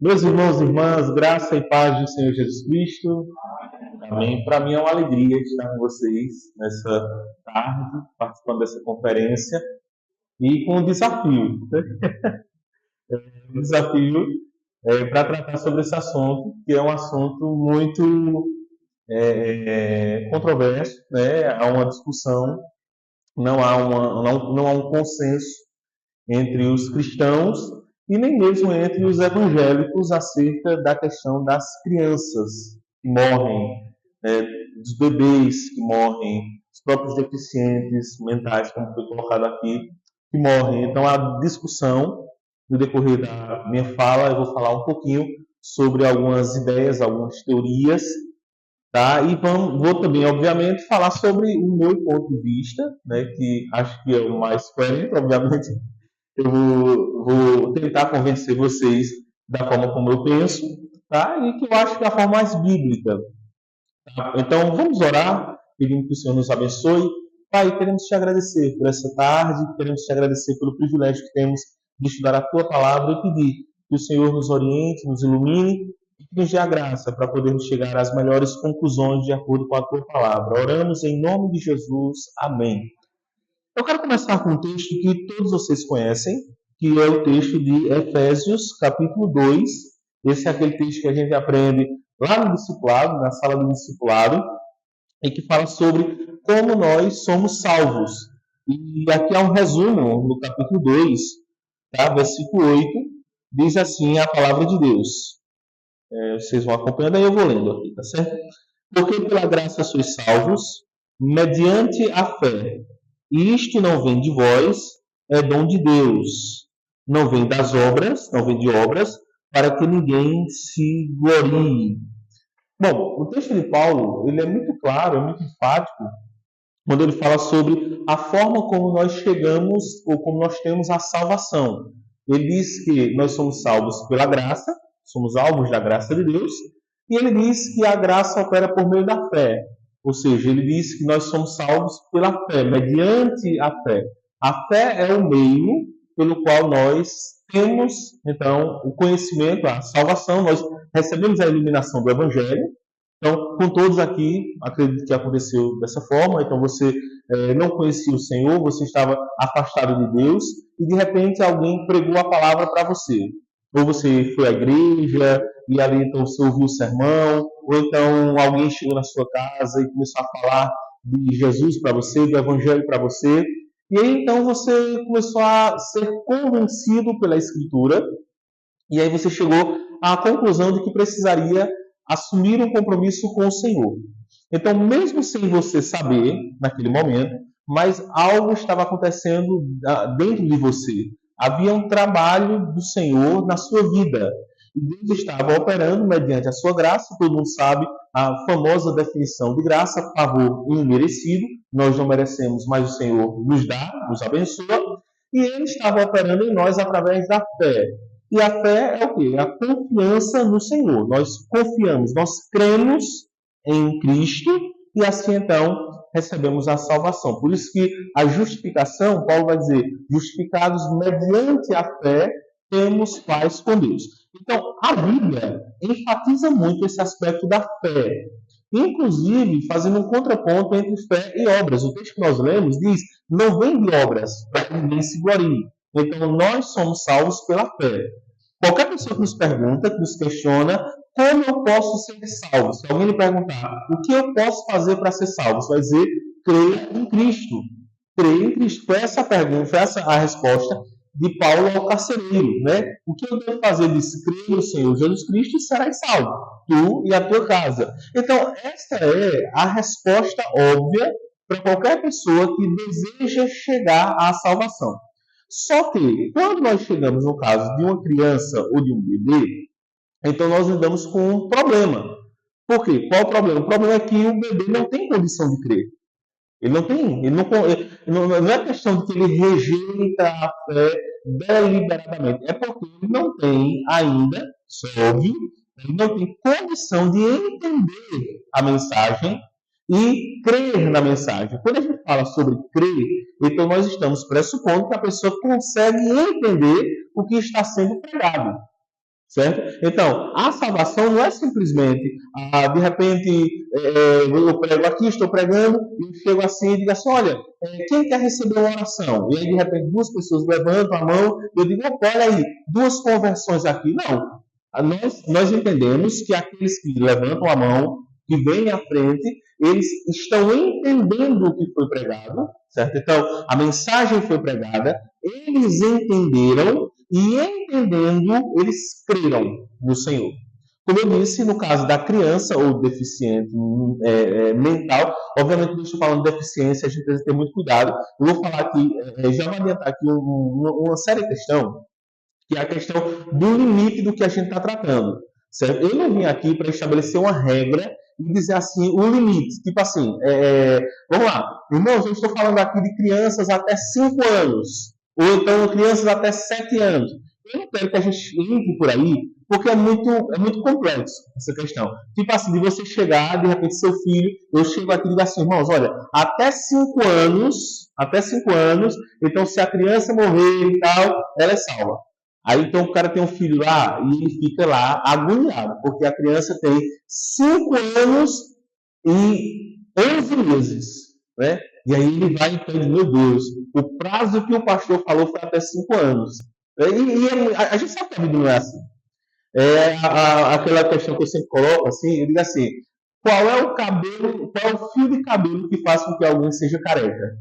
Meus irmãos e irmãs, graça e paz do Senhor Jesus Cristo. Amém. Para mim é uma alegria estar com vocês nessa tarde, participando dessa conferência e com um desafio. Um desafio para tratar sobre esse assunto, que é um assunto muito controverso, né? Há uma discussão, não há um consenso entre os cristãos e nem mesmo entre os evangélicos acerca da questão das crianças que morrem, dos bebês que morrem, os próprios deficientes mentais, como foi colocado aqui, que morrem. Então, a discussão, no decorrer da minha fala, eu vou falar um pouquinho sobre algumas ideias, algumas teorias, tá? E vou também, obviamente, falar sobre o meu ponto de vista, né, que acho que é o mais coerente, obviamente. Eu vou tentar convencer vocês da forma como eu penso, tá? E que eu acho que é a forma mais bíblica. Tá? Então, vamos orar, pedindo que o Senhor nos abençoe. Pai, queremos te agradecer por essa tarde, queremos te agradecer pelo privilégio que temos de estudar a tua palavra e pedir que o Senhor nos oriente, nos ilumine e que nos dê a graça para podermos chegar às melhores conclusões de acordo com a tua palavra. Oramos em nome de Jesus. Amém. Eu quero começar com um texto que todos vocês conhecem, que é o texto de Efésios, capítulo 2. Esse é aquele texto que a gente aprende lá no discipulado, na sala do discipulado, e que fala sobre como nós somos salvos. E aqui há um resumo no capítulo 2, tá? Versículo 8, diz assim a palavra de Deus. Vocês vão acompanhando, aí eu vou lendo aqui, tá certo? Porque pela graça sois salvos, mediante a fé. E isto não vem de vós, é dom de Deus. Não vem das obras, não vem de obras, para que ninguém se glorie. Bom, o texto de Paulo, ele é muito claro, é muito enfático, quando ele fala sobre a forma como nós chegamos, ou como nós temos a salvação. Ele diz que nós somos salvos pela graça, somos alvos da graça de Deus, e ele diz que a graça opera por meio da fé. Ou seja, ele diz que nós somos salvos pela fé, mediante a fé. A fé é o meio pelo qual nós temos, então, o conhecimento, a salvação, nós recebemos a iluminação do Evangelho. Então, com todos aqui, acredito que aconteceu dessa forma. Então, você não conhecia o Senhor, você estava afastado de Deus, e de repente alguém pregou a palavra para você. Ou você foi à igreja, e ali então você ouviu o sermão, ou então alguém chegou na sua casa e começou a falar de Jesus para você, do Evangelho para você, e aí então você começou a ser convencido pela Escritura, e aí você chegou à conclusão de que precisaria assumir um compromisso com o Senhor. Então, mesmo sem você saber, naquele momento, mas algo estava acontecendo dentro de você. Havia um trabalho do Senhor na sua vida. E Deus estava operando mediante a sua graça. Todo mundo sabe a famosa definição de graça, favor imerecido. Nós não merecemos, mas o Senhor nos dá, nos abençoa. E Ele estava operando em nós através da fé. E a fé é o quê? É a confiança no Senhor. Nós confiamos, nós cremos em Cristo e assim então recebemos a salvação. Por isso que a justificação, Paulo vai dizer, justificados mediante a fé, temos paz com Deus. Então, a Bíblia enfatiza muito esse aspecto da fé. Inclusive, fazendo um contraponto entre fé e obras. O texto que nós lemos diz, não vem de obras para que ninguém se glorie. Então, nós somos salvos pela fé. Qualquer pessoa que nos pergunta, que nos questiona, como eu posso ser salvo? Se alguém lhe perguntar, o que eu posso fazer para ser salvo? Você vai dizer, creia em Cristo. Creia em Cristo. Foi essa a pergunta, foi essa a resposta de Paulo ao carcereiro, né? O que eu devo fazer? Ele disse, creia no Senhor Jesus Cristo e serás salvo, tu e a tua casa. Então, essa é a resposta óbvia para qualquer pessoa que deseja chegar à salvação. Só que, quando nós chegamos no caso de uma criança ou de um bebê, então nós lidamos com um problema. Por quê? Qual o problema? O problema é que o bebê não tem condição de crer. Ele não tem, não é questão de que ele rejeita a fé deliberadamente. É porque ele não tem ainda, isso é óbvio, ele não tem condição de entender a mensagem e crer na mensagem. Quando a gente fala sobre crer, então nós estamos pressupondo que a pessoa consegue entender o que está sendo pregado. certo? Então, a salvação não é simplesmente, de repente, eu prego aqui, estou pregando, e eu chego assim e digo assim, olha, quem quer receber uma oração? E aí, de repente, duas pessoas levantam a mão, e eu digo, olha aí, duas conversões aqui. Não, nós entendemos que aqueles que levantam a mão, que vêm à frente, eles estão entendendo o que foi pregado, certo? Então, a mensagem foi pregada, eles entenderam, e entendendo, eles creram no Senhor. Como eu disse, no caso da criança ou deficiente mental, obviamente, não estou falando de deficiência, a gente precisa ter muito cuidado. Eu vou falar aqui, já vou adiantar aqui uma séria questão, que é a questão do limite do que a gente está tratando. Certo? Eu não vim aqui para estabelecer uma regra e dizer assim, o limite. Tipo assim, vamos lá, irmãos, eu estou falando aqui de crianças até 5 anos, ou então crianças até 7 anos. Eu não quero que a gente entre por aí, porque é muito complexo essa questão. Tipo assim, de você chegar, de repente, seu filho, eu chego aqui e digo assim, irmãos, olha, até 5 anos, então se a criança morrer e tal, ela é salva. Aí então o cara tem um filho lá e ele fica lá agoniado, porque a criança tem 5 anos e 11 meses, né? E aí ele vai então diz, meu Deus, o prazo que o pastor falou foi até 5 anos. A gente sabe que a vida não é assim. Aquela questão que eu sempre coloco assim, eu digo assim, qual é o fio de cabelo que faz com que alguém seja careca?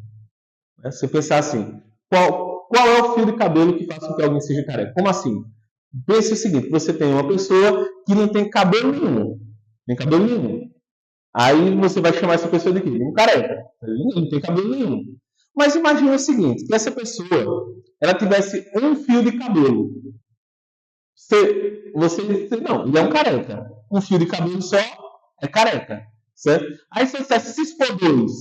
Se você pensar assim, qual é o fio de cabelo que faz com que alguém seja careca? Como assim? Pense o seguinte, você tem uma pessoa que não tem cabelo nenhum. Tem cabelo nenhum. Aí você vai chamar essa pessoa de quê? De um careca. Ele não tem cabelo nenhum. Mas imagine o seguinte, que essa pessoa, ela tivesse um fio de cabelo. Não, ele é um careca. Um fio de cabelo só é careca. Certo? Aí você dissesse, se expor dois,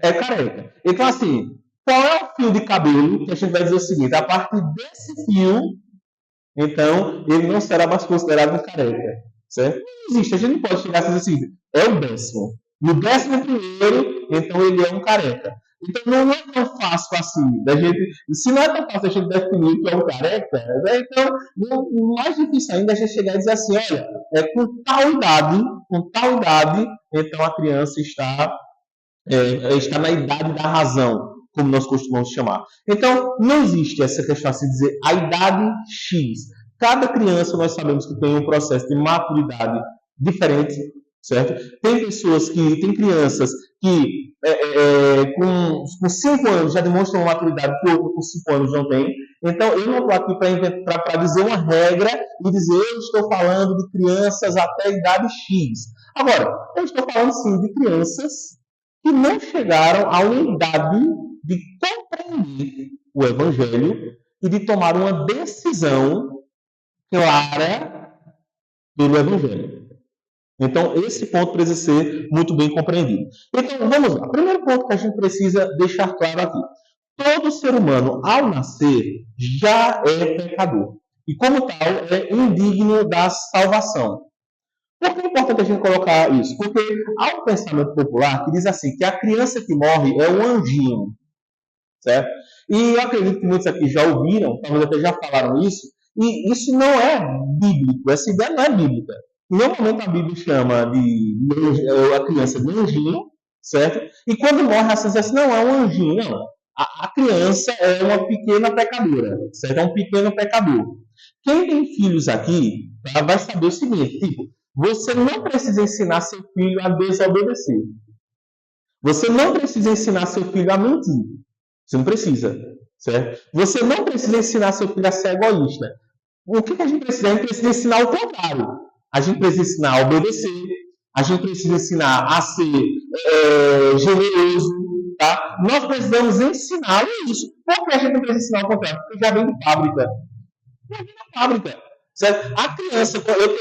é careca. Então assim, qual é o fio de cabelo que a gente vai dizer o seguinte, a partir desse fio, então, ele não será mais considerado um careca, certo? Não existe, a gente não pode chegar a dizer assim, é o 10º. No 11º, então ele é um careca. Então não é tão fácil assim, da gente, se não é tão fácil a gente definir que é um careca, né? Então, o mais difícil ainda é a gente chegar e dizer assim, olha, com tal idade, então a criança está na idade da razão, como nós costumamos chamar. Então, não existe essa questão assim de dizer a idade X. Cada criança, nós sabemos que tem um processo de maturidade diferente, certo? Tem crianças que com 5 anos já demonstram uma maturidade que outro com 5 anos não tem. Então, eu não estou aqui para dizer uma regra e dizer eu estou falando de crianças até a idade X. Agora, eu estou falando sim de crianças que não chegaram à unidade de compreender o Evangelho e de tomar uma decisão clara pelo Evangelho. Então, esse ponto precisa ser muito bem compreendido. Então, vamos lá. Primeiro ponto que a gente precisa deixar claro aqui. Todo ser humano, ao nascer, já é pecador. E, como tal, é indigno da salvação. Por que é importante a gente colocar isso? Porque há um pensamento popular que diz assim, que a criança que morre é um anjinho, certo? E eu acredito que muitos aqui já ouviram, talvez até já falaram isso, e isso não é bíblico, essa ideia não é bíblica. Em nenhum momento a Bíblia chama a criança de anjinho, certo? E quando morre, a ciência diz assim, não, é um anjinho, não. A criança é uma pequena pecadora, certo? É um pequeno pecador. Quem tem filhos aqui vai saber o seguinte, tipo, você não precisa ensinar seu filho a desobedecer. Você não precisa ensinar seu filho a mentir. Você não precisa, certo? Você não precisa ensinar seu filho a ser egoísta. O que a gente precisa? A gente precisa ensinar o contrário. A gente precisa ensinar a obedecer. A gente precisa ensinar a ser generoso. Tá? Nós precisamos ensiná-lo isso. Por que a gente não precisa ensinar o contrário? Porque já vem de fábrica. Já vem da fábrica. Certo? A criança,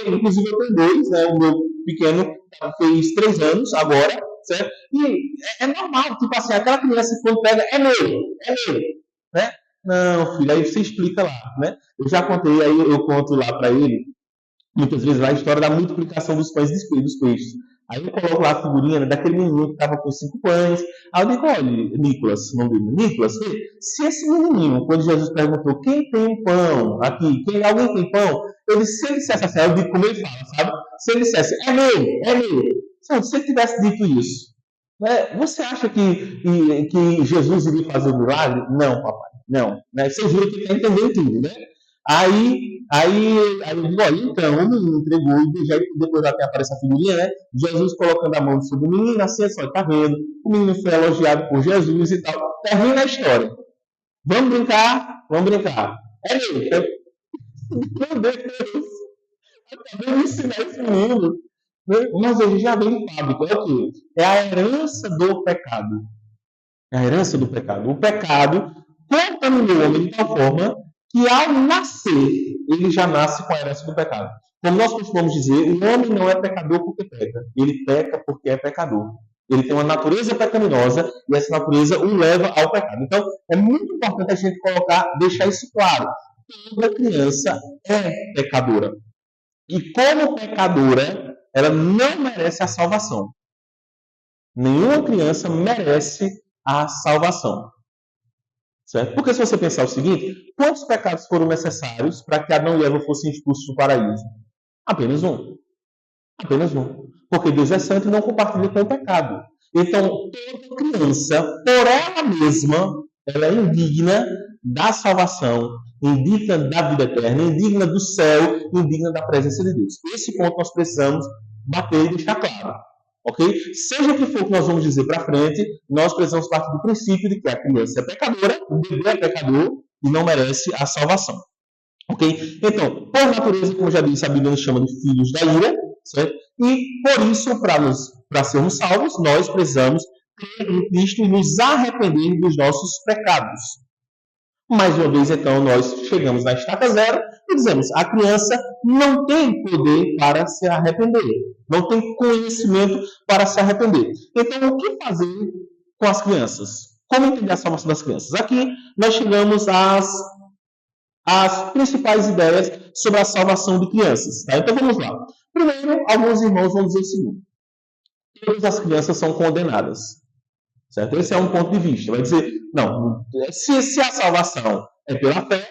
inclusive eu tenho 2, né? O meu pequeno fez 3 anos agora, certo? E é normal, tipo assim, aquela criança quando pega, é meu, né? Não, filho, aí você explica lá, né? Eu já contei, aí eu conto lá para ele, muitas vezes lá a história da multiplicação dos pães e dos peixes. Aí eu coloco lá a figurinha, né, daquele menino que estava com 5 pães. Aí eu digo, olha, Nicolas, o nome dele, Nicolas, se esse menininho, quando Jesus perguntou, quem tem um pão aqui? Alguém tem pão? se ele dissesse assim, eu digo como ele fala, sabe? Se ele dissesse, é meu. Se ele tivesse dito isso, né, você acha que Jesus iria fazer o milagre? Não, papai, não. Né? Você jura que está entendendo tudo, né? Aí eu digo, olha, então, o menino entregou, e já, depois até aparece a figurinha, né? Jesus colocando a mão sobre o menino, assim, só, tá vendo? O menino foi elogiado por Jesus e tal. Termina a história. Vamos brincar? É meu. Meu Deus, acabei de ensinar esse menino. Mas ele já vem em fábrica. É o quê? É a herança do pecado. É a herança do pecado. O pecado contaminou o homem de tal forma que, ao nascer, ele já nasce com a herança do pecado. Como nós costumamos dizer, o homem não é pecador porque peca. Ele peca porque é pecador. Ele tem uma natureza pecaminosa e essa natureza o leva ao pecado. Então, é muito importante a gente deixar isso claro. Toda criança é pecadora. E como pecadora, ela não merece a salvação. Nenhuma criança merece a salvação. Certo? Porque se você pensar o seguinte, quantos pecados foram necessários para que Adão e Eva fossem expulsos do paraíso? Apenas um. Apenas um. Porque Deus é santo e não compartilha com o pecado. Então, toda criança, por ela mesma, ela é indigna da salvação, indigna da vida eterna, indigna do céu, indigna da presença de Deus. Esse ponto nós precisamos bater e deixar claro. Ok? Seja o que for que nós vamos dizer para frente, nós precisamos partir do princípio de que a criança é pecadora, o bebê é pecador e não merece a salvação. Ok? Então, por natureza, como já disse, a Bíblia nos chama de filhos da ira, certo? E por isso, para sermos salvos, nós precisamos crer em Cristo e nos arrepender dos nossos pecados. Mais uma vez, então, nós chegamos na estaca zero e dizemos, a criança não tem poder para se arrepender, não tem conhecimento para se arrepender. Então, o que fazer com as crianças? Como entender a salvação das crianças? Aqui nós chegamos às principais ideias sobre a salvação de crianças. Tá? Então, vamos lá. Primeiro, alguns irmãos vão dizer o seguinte, todas as crianças são condenadas. Certo? Esse é um ponto de vista. Vai dizer, não, se a salvação é pela fé,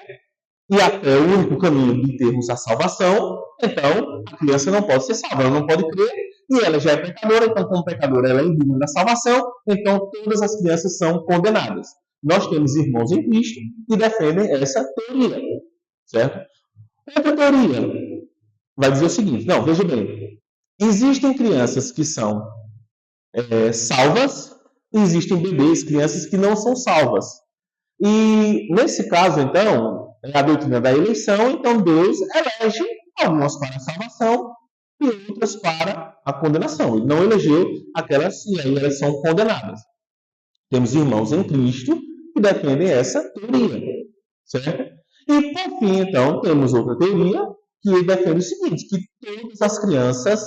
e a fé é o único caminho de termos a salvação, então a criança não pode ser salva, ela não pode crer, e ela já é pecadora, então como pecadora ela é indigna da salvação, então todas as crianças são condenadas. Nós temos irmãos em Cristo que defendem essa teoria. Certo? Outra teoria vai dizer o seguinte, não, veja bem, existem crianças que são salvas, existem bebês, crianças que não são salvas. E, nesse caso, então, é a doutrina da eleição, então Deus elege algumas para a salvação e outras para a condenação. Ele não elegeu aquelas e aí elas são condenadas. Temos irmãos em Cristo que defendem essa teoria. Certo? E, por fim, então, temos outra teoria que defende o seguinte, que todas as crianças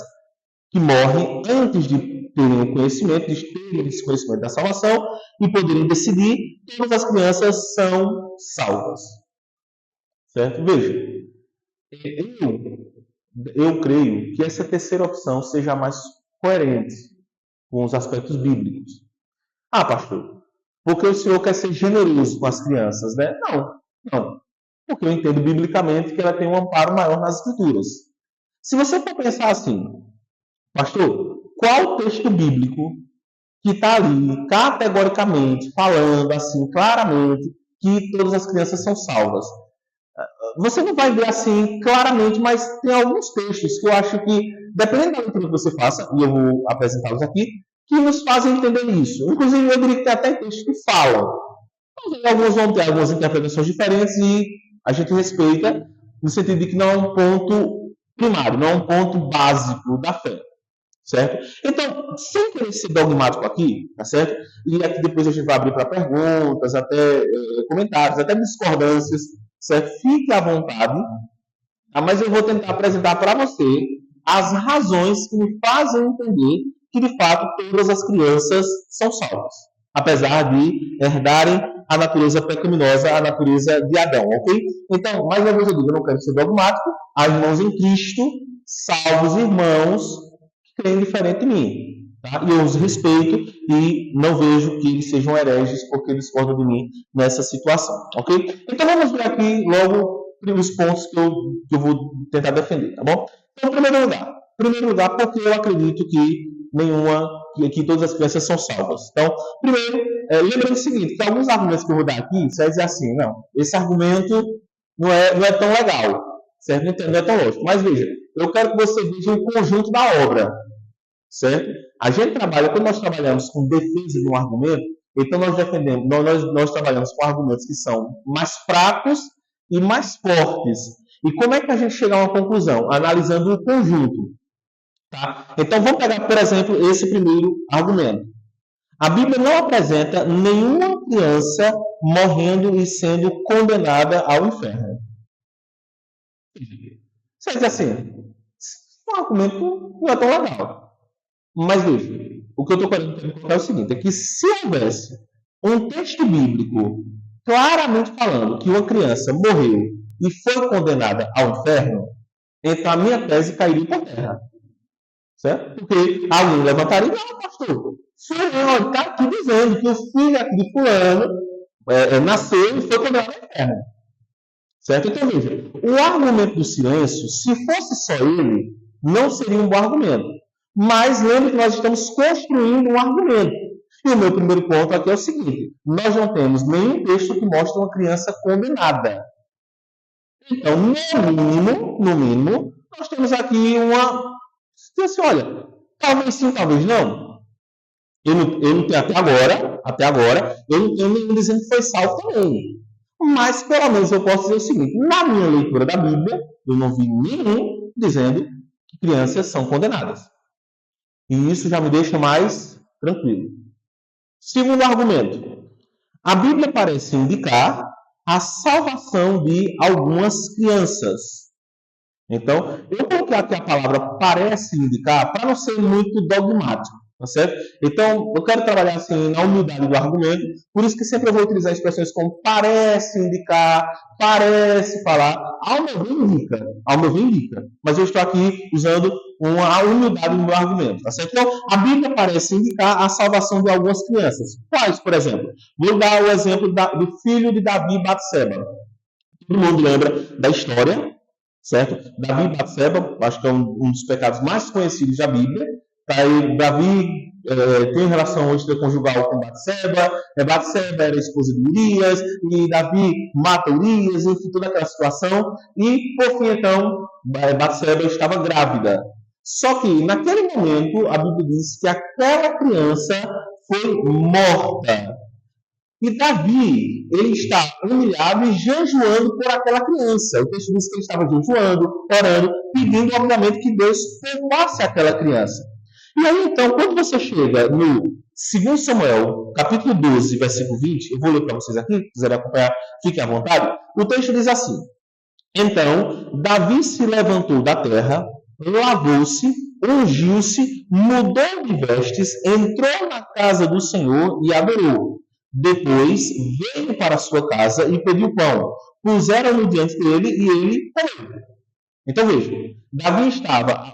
que morrem antes de terem o conhecimento, de terem esse conhecimento da salvação e poderem decidir, todas as crianças são salvas. Certo? Veja, eu creio que essa terceira opção seja a mais coerente com os aspectos bíblicos. Ah, pastor, porque o senhor quer ser generoso com as crianças, né? Não. Porque eu entendo biblicamente que ela tem um amparo maior nas Escrituras. Se você for pensar assim, pastor, qual texto bíblico que está ali, categoricamente, falando assim, claramente, que todas as crianças são salvas? Você não vai ver assim claramente, mas tem alguns textos que eu acho que, dependendo da leitura que você faça, e eu vou apresentá-los aqui, que nos fazem entender isso. Inclusive, eu diria que tem até textos que falam. Alguns vão ter algumas interpretações diferentes e a gente respeita, no sentido de que não é um ponto primário, não é um ponto básico da fé. Certo? Então, sem querer ser dogmático aqui, tá certo? E aqui depois a gente vai abrir para perguntas, até comentários, até discordâncias, certo? Fique à vontade, tá? Mas eu vou tentar apresentar para você as razões que me fazem entender que, de fato, todas as crianças são salvas, apesar de herdarem a natureza pecaminosa, a natureza de Adão, ok? Então, mais uma vez eu digo, eu não quero ser dogmático, há irmãos em Cristo, salvos irmãos, creem diferente de mim. Tá? E eu os respeito e não vejo que eles sejam hereges porque discordam de mim nessa situação. Ok? Então vamos ver aqui logo os pontos que eu vou tentar defender, tá bom? Então, em primeiro lugar, porque eu acredito que todas as crianças são salvas. Então, primeiro, lembrando o seguinte, que alguns argumentos que eu vou dar aqui, você vai dizer assim, não, esse argumento não é tão legal, certo? Não é tão lógico. Mas veja, eu quero que você veja o conjunto da obra, certo? Quando nós trabalhamos com defesa de um argumento, então nós trabalhamos com argumentos que são mais fracos e mais fortes. E como é que a gente chega a uma conclusão? Analisando o conjunto. Tá? Então vamos pegar, por exemplo, esse primeiro argumento. A Bíblia não apresenta nenhuma criança morrendo e sendo condenada ao inferno. Você diz assim, o argumento não é tão legal. Mas veja, o que eu estou querendo colocar é o seguinte, é que se houvesse um texto bíblico claramente falando que uma criança morreu e foi condenada ao inferno, então a minha tese cairia por terra. Certo? Porque alguém levantaria, não, pastor, fulano está aqui dizendo que o filho aqui de fulano nasceu e foi condenado ao inferno. Certo? Então veja, o argumento do silêncio, se fosse só ele, não seria um bom argumento. Mas lembre que nós estamos construindo um argumento. E o meu primeiro ponto aqui é o seguinte, nós não temos nenhum texto que mostre uma criança condenada. Então, no mínimo, nós temos aqui assim, olha, talvez sim, talvez não. Eu não tenho até agora, eu não tenho nenhum dizendo que foi salvo também. Mas, pelo menos, eu posso dizer o seguinte, na minha leitura da Bíblia, eu não vi nenhum dizendo que crianças são condenadas. E isso já me deixa mais tranquilo. Segundo argumento, a Bíblia parece indicar a salvação de algumas crianças. Então, eu coloquei aqui a palavra parece indicar para não ser muito dogmático, tá certo? Então, eu quero trabalhar assim na humildade do argumento, por isso que sempre eu vou utilizar expressões como parece indicar, parece falar, ao meu ver indica, mas eu estou aqui usando a humildade do meu argumento, tá certo? Então, a Bíblia parece indicar a salvação de algumas crianças. Quais, por exemplo? Vou dar o exemplo do filho de Davi e Batseba. Todo mundo lembra da história, certo? Davi e Batseba, acho que é um dos pecados mais conhecidos da Bíblia. Tá aí, Davi tem relação extraconjugal com Batseba, Batseba era esposa de Urias, e Davi mata Urias, enfim, toda aquela situação. E, por fim, então, Batseba estava grávida. Só que, naquele momento, a Bíblia diz que aquela criança foi morta. E Davi, ele está humilhado e jejuando por aquela criança. O texto diz que ele estava jejuando, orando, pedindo, obviamente, que Deus poupasse aquela criança. E aí, então, quando você chega no 2 Samuel, capítulo 12, versículo 20, eu vou ler para vocês aqui, se quiserem acompanhar, fiquem à vontade. O texto diz assim, então, Davi se levantou da terra, lavou-se, ungiu-se, mudou de vestes, entrou na casa do Senhor e adorou. Depois veio para a sua casa e pediu pão. Puseram-no diante dele e ele comeu. Então veja,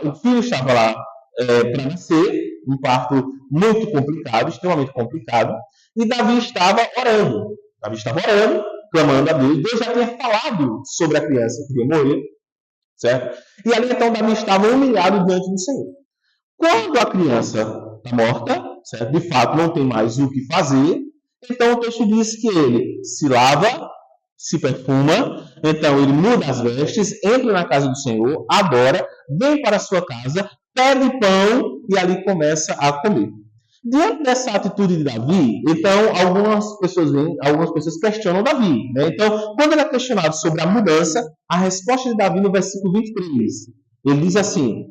o filho estava lá para nascer, um parto muito complicado, extremamente complicado, e Davi estava orando. Clamando a Deus. Deus já tinha falado sobre a criança que ia morrer, certo? E ali então Davi estava humilhado diante do Senhor. Quando a criança está morta, certo? De fato não tem mais o que fazer, então o texto diz que ele se lava, se perfuma, então ele muda as vestes, entra na casa do Senhor, adora, vem para a sua casa, pede pão e ali começa a comer. Diante dessa atitude de Davi, então algumas pessoas questionam Davi. Né? Então, quando ele é questionado sobre a mudança, a resposta de Davi no versículo 23, ele diz assim,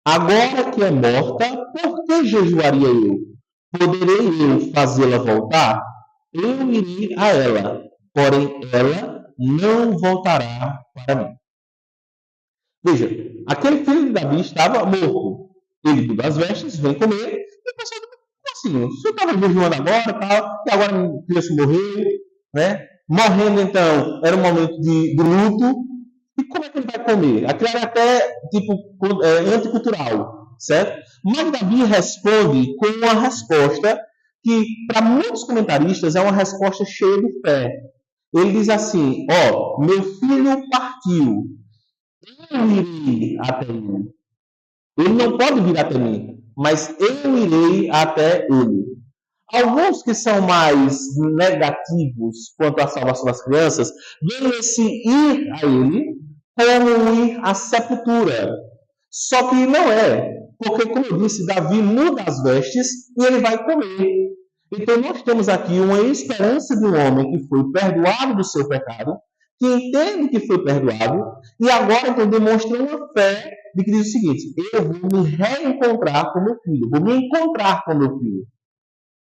agora que é morta, por que jejuaria eu? Poderei eu fazê-la voltar? Eu irei a ela, porém ela não voltará para mim. Veja, aquele filho de Davi estava morto. Ele muda as vestes, vem comer, e o pessoal assim, o senhor estava jejuando agora, tal, e agora a criança morreu, né? Morrendo, então, era um momento de luto, e como é que ele vai comer? Aquilo era até, anticultural, certo? Mas Davi responde com uma resposta que, para muitos comentaristas, é uma resposta cheia de fé. Ele diz assim: ó, meu filho partiu, eu irei até ele. Ele não pode vir até mim, mas eu irei até ele. Alguns que são mais negativos quanto à salvação das crianças, veem esse ir a ele como ir à sepultura. Só que não é, porque, como eu disse, Davi muda as vestes e ele vai comer. Então, nós temos aqui uma esperança de um homem que foi perdoado do seu pecado, que entende que foi perdoado, e agora então demonstra uma fé de que diz o seguinte: eu vou me reencontrar com meu filho, vou me encontrar com meu filho.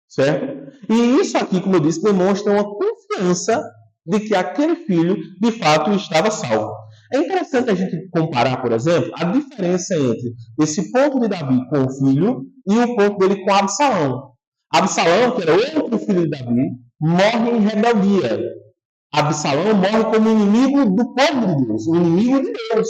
Certo? E isso aqui, como eu disse, demonstra uma confiança de que aquele filho, de fato, estava salvo. É interessante a gente comparar, por exemplo, a diferença entre esse ponto de Davi com o filho e o ponto dele com Absalão. Absalão, que era outro filho de Davi, morre em rebeldia. Absalão morre como inimigo do povo de Deus, o inimigo de Deus.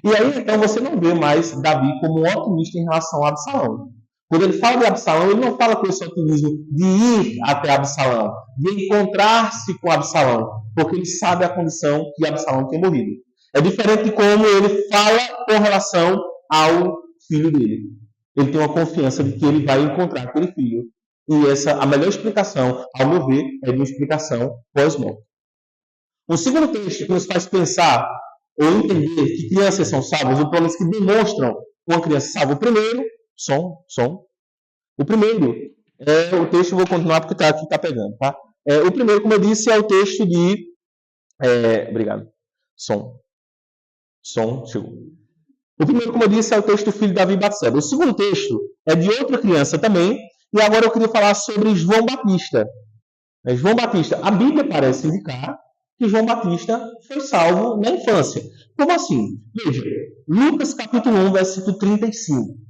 E aí, então, você não vê mais Davi como um otimista em relação a Absalão. Quando ele fala de Absalão, ele não fala com esse otimismo de ir até Absalão, de encontrar-se com Absalão, porque ele sabe a condição que Absalão tem morrido. É diferente de como ele fala com relação ao filho dele. Ele tem uma confiança de que ele vai encontrar aquele filho. E essa, a melhor explicação, ao meu ver, é de uma explicação pós-morte. O segundo texto que nos faz pensar ou entender que crianças são salvas, ou pelo menos que demonstram uma criança salva. O primeiro, O primeiro é o texto, vou continuar porque aqui está pegando, tá? O primeiro, como eu disse, é o texto de... obrigado. Chegou. O primeiro, como eu disse, é o texto do filho de Davi e Batseba. O segundo texto é de outra criança também, e agora eu queria falar sobre João Batista. João Batista, a Bíblia parece indicar que João Batista foi salvo na infância. Como assim? Veja, Lucas capítulo 1, versículo 35.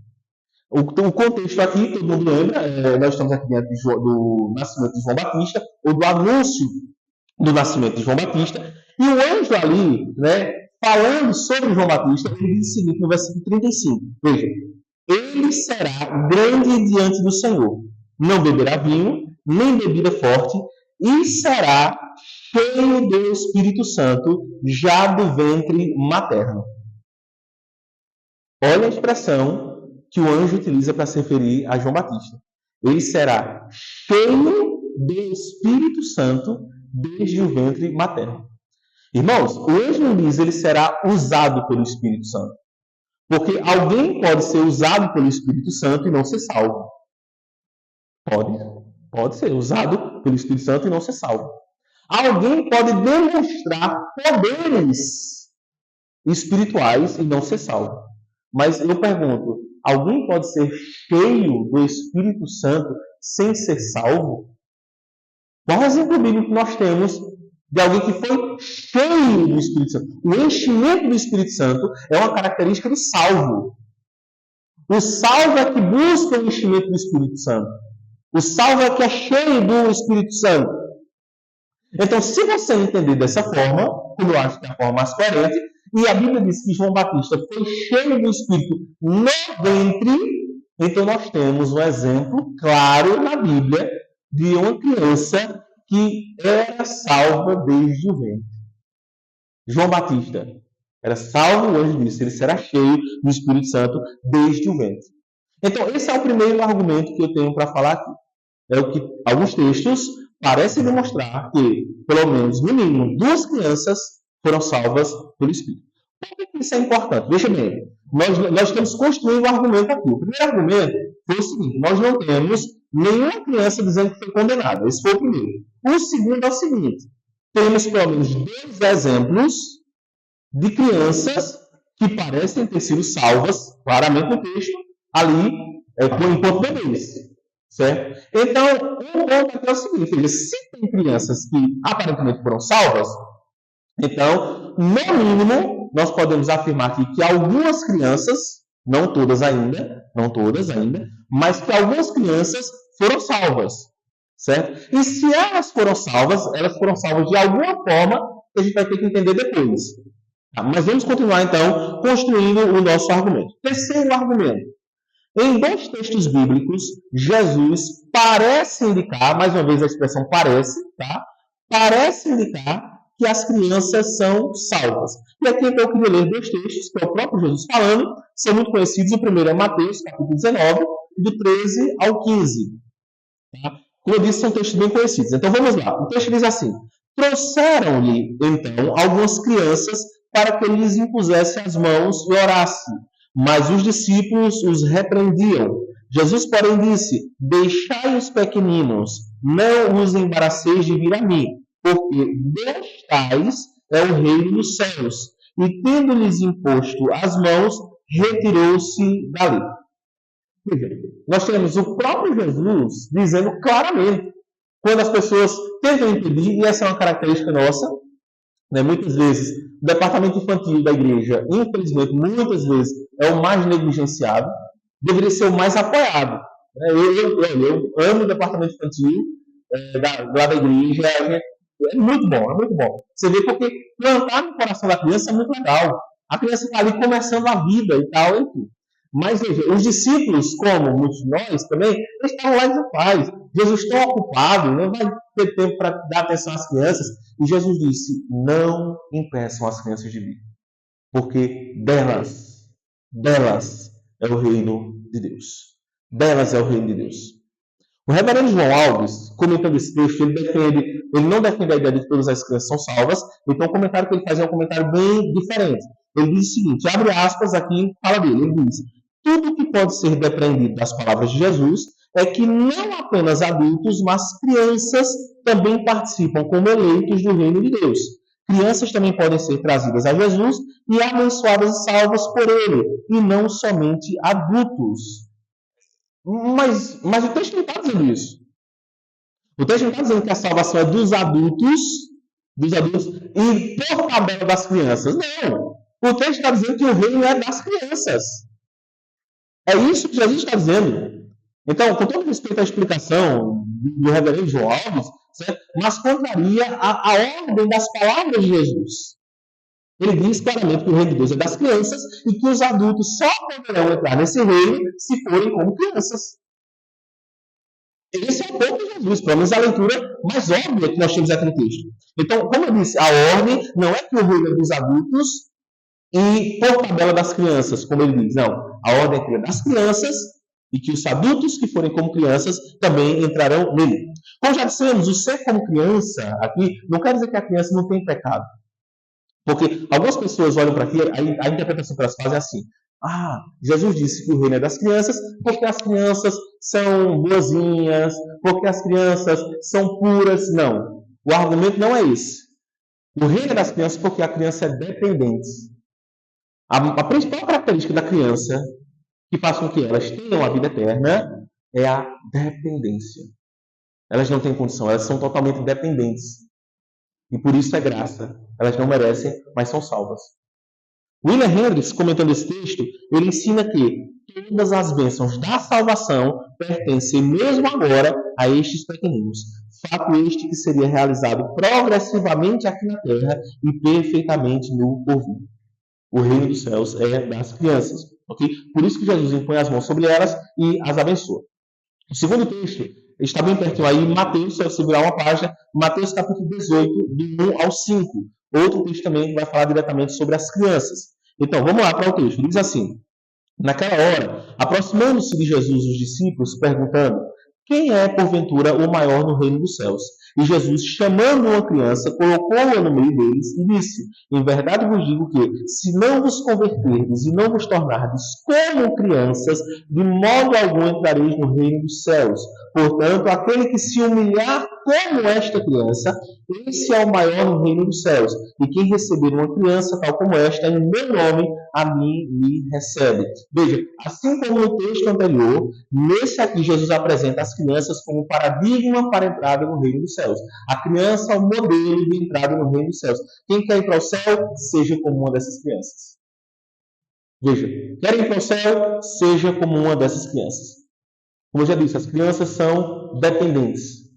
O contexto aqui, todo mundo lembra, nós estamos aqui diante do nascimento de João Batista, ou do anúncio do nascimento de João Batista, e o anjo ali, falando sobre João Batista, ele diz o seguinte no versículo 35. Veja, ele será grande diante do Senhor, não beberá vinho, nem bebida forte, e será cheio do Espírito Santo, já do ventre materno. Olha a expressão que o anjo utiliza para se referir a João Batista. Ele será cheio do Espírito Santo desde o ventre materno. Irmãos, o anjo não diz ele será usado pelo Espírito Santo. Porque alguém pode ser usado pelo Espírito Santo e não ser salvo. Pode ser usado pelo Espírito Santo e não ser salvo. Alguém pode demonstrar poderes espirituais e não ser salvo. Mas eu pergunto, alguém pode ser cheio do Espírito Santo sem ser salvo? Qual o exemplo bíblico que nós temos de alguém que foi cheio do Espírito Santo? O enchimento do Espírito Santo é uma característica do salvo. O salvo é que busca o enchimento do Espírito Santo. O salvo é que é cheio do Espírito Santo. Então, se você entender dessa forma, como eu acho que é a forma mais coerente, e a Bíblia diz que João Batista foi cheio do Espírito no ventre, então nós temos um exemplo claro na Bíblia de uma criança que era salva desde o ventre. João Batista era salvo, o anjo disse, ele será cheio do Espírito Santo desde o ventre. Então, esse é o primeiro argumento que eu tenho para falar aqui. É o que alguns textos parecem demonstrar que, pelo menos, no mínimo, 2 crianças foram salvas pelo Espírito. Por que isso é importante? Veja bem, nós estamos construindo um argumento aqui. O primeiro argumento foi o seguinte: nós não temos nenhuma criança dizendo que foi condenada. Esse foi o primeiro. O segundo é o seguinte: temos pelo menos 2 exemplos de crianças que parecem ter sido salvas, claramente no texto, ali, enquanto bebês. Certo? Então, um ponto aqui é o seguinte: se tem crianças que aparentemente foram salvas, então, no mínimo, nós podemos afirmar aqui que algumas crianças, não todas ainda, mas que algumas crianças foram salvas. Certo? E se elas foram salvas de alguma forma que a gente vai ter que entender depois. Tá? Mas vamos continuar, então, construindo o nosso argumento. Terceiro argumento. Em 2 textos bíblicos, Jesus parece indicar, mais uma vez a expressão parece, tá? parece indicar que as crianças são salvas. E aqui então eu queria ler dois textos, que é o próprio Jesus falando, são muito conhecidos. O primeiro é Mateus, capítulo 19, do 13 ao 15. Tá? Como eu disse, são textos bem conhecidos. Então vamos lá. O texto diz assim: trouxeram-lhe, então, algumas crianças para que ele lhes impusesse as mãos e orasse. Mas os discípulos os repreendiam. Jesus, porém, disse: deixai os pequeninos, não os embaraceis de vir a mim, porque dos tais é o reino dos céus. E tendo-lhes imposto as mãos, retirou-se dali. Veja, nós temos o próprio Jesus dizendo claramente, quando as pessoas tentam impedir, e essa é uma característica nossa, né, muitas vezes, o departamento infantil da igreja, infelizmente, muitas vezes, é o mais negligenciado, deveria ser o mais apoiado. Eu amo o departamento infantil lá da igreja, é muito bom, é muito bom. Você vê porque plantar no coração da criança é muito legal. A criança está ali começando a vida e tal, enfim. Mas veja, os discípulos, como muitos de nós também, eles estavam lá de paz. Jesus está ocupado, não vai ter tempo para dar atenção às crianças. E Jesus disse: não impeçam as crianças de vir, porque delas é o reino de Deus. Delas é o reino de Deus. O reverendo João Alves, comentando esse texto, ele não defende a ideia de que todas as crianças são salvas, então o comentário que ele faz é um comentário bem diferente. Ele diz o seguinte, abre aspas aqui, fala dele, ele diz: tudo que pode ser depreendido das palavras de Jesus é que não apenas adultos, mas crianças também participam como eleitos do reino de Deus. Crianças também podem ser trazidas a Jesus e abençoadas e salvas por ele, e não somente adultos. Mas o texto não está dizendo isso. O texto não está dizendo que a salvação é dos adultos e por tabela das crianças. Não. O texto está dizendo que o reino é das crianças. É isso que Jesus está dizendo. Então, com todo respeito à explicação do reverendo João Alves, certo? Mas contraria a ordem das palavras de Jesus. Ele diz claramente que o reino de Deus é das crianças e que os adultos só poderão entrar nesse reino se forem como crianças. Esse é o ponto de Jesus, pelo menos a leitura mais óbvia que nós temos aqui no texto. Então, como eu disse, a ordem não é que o reino é dos adultos e por tabela das crianças, como ele diz. Não, a ordem é que é das crianças e que os adultos que forem como crianças também entrarão nele. Como já dissemos, o ser como criança aqui não quer dizer que a criança não tem pecado. Porque algumas pessoas olham para aqui, a interpretação que elas fazem é assim: Jesus disse que o reino é das crianças porque as crianças são boazinhas, porque as crianças são puras. Não, o argumento não é esse. O reino é das crianças porque a criança é dependente. A principal característica da criança que faz com que elas tenham a vida eterna é a dependência. Elas não têm condição, elas são totalmente dependentes. E por isso é graça. Elas não merecem, mas são salvas. William Hendricks, comentando esse texto, ele ensina que todas as bênçãos da salvação pertencem mesmo agora a estes pequeninos. Fato este que seria realizado progressivamente aqui na terra e perfeitamente no porvir. O reino dos céus é das crianças. Okay? Por isso que Jesus impõe as mãos sobre elas e as abençoa. O segundo texto está bem pertinho aí, Mateus, se eu segurar uma página, Mateus capítulo 18, do 1 ao 5. Outro texto também que vai falar diretamente sobre as crianças. Então, vamos lá para o texto. Diz assim: naquela hora, aproximando-se de Jesus os discípulos, perguntando: quem é, porventura, o maior no reino dos céus? E Jesus, chamando uma criança, colocou-a no meio deles e disse: em verdade vos digo que, se não vos converterdes e não vos tornardes como crianças, de modo algum entrareis no reino dos céus. Portanto, aquele que se humilhar como esta criança, esse é o maior no reino dos céus. E quem receber uma criança tal como esta, em meu nome, a mim me recebe. Veja, assim como no texto anterior, nesse aqui Jesus apresenta as crianças como paradigma para a entrada no reino dos céus. A criança é o modelo de entrada no reino dos céus. Quem quer ir para o céu, seja como uma dessas crianças. Veja, quer ir para o céu, seja como uma dessas crianças. Como eu já disse, as crianças são dependentes.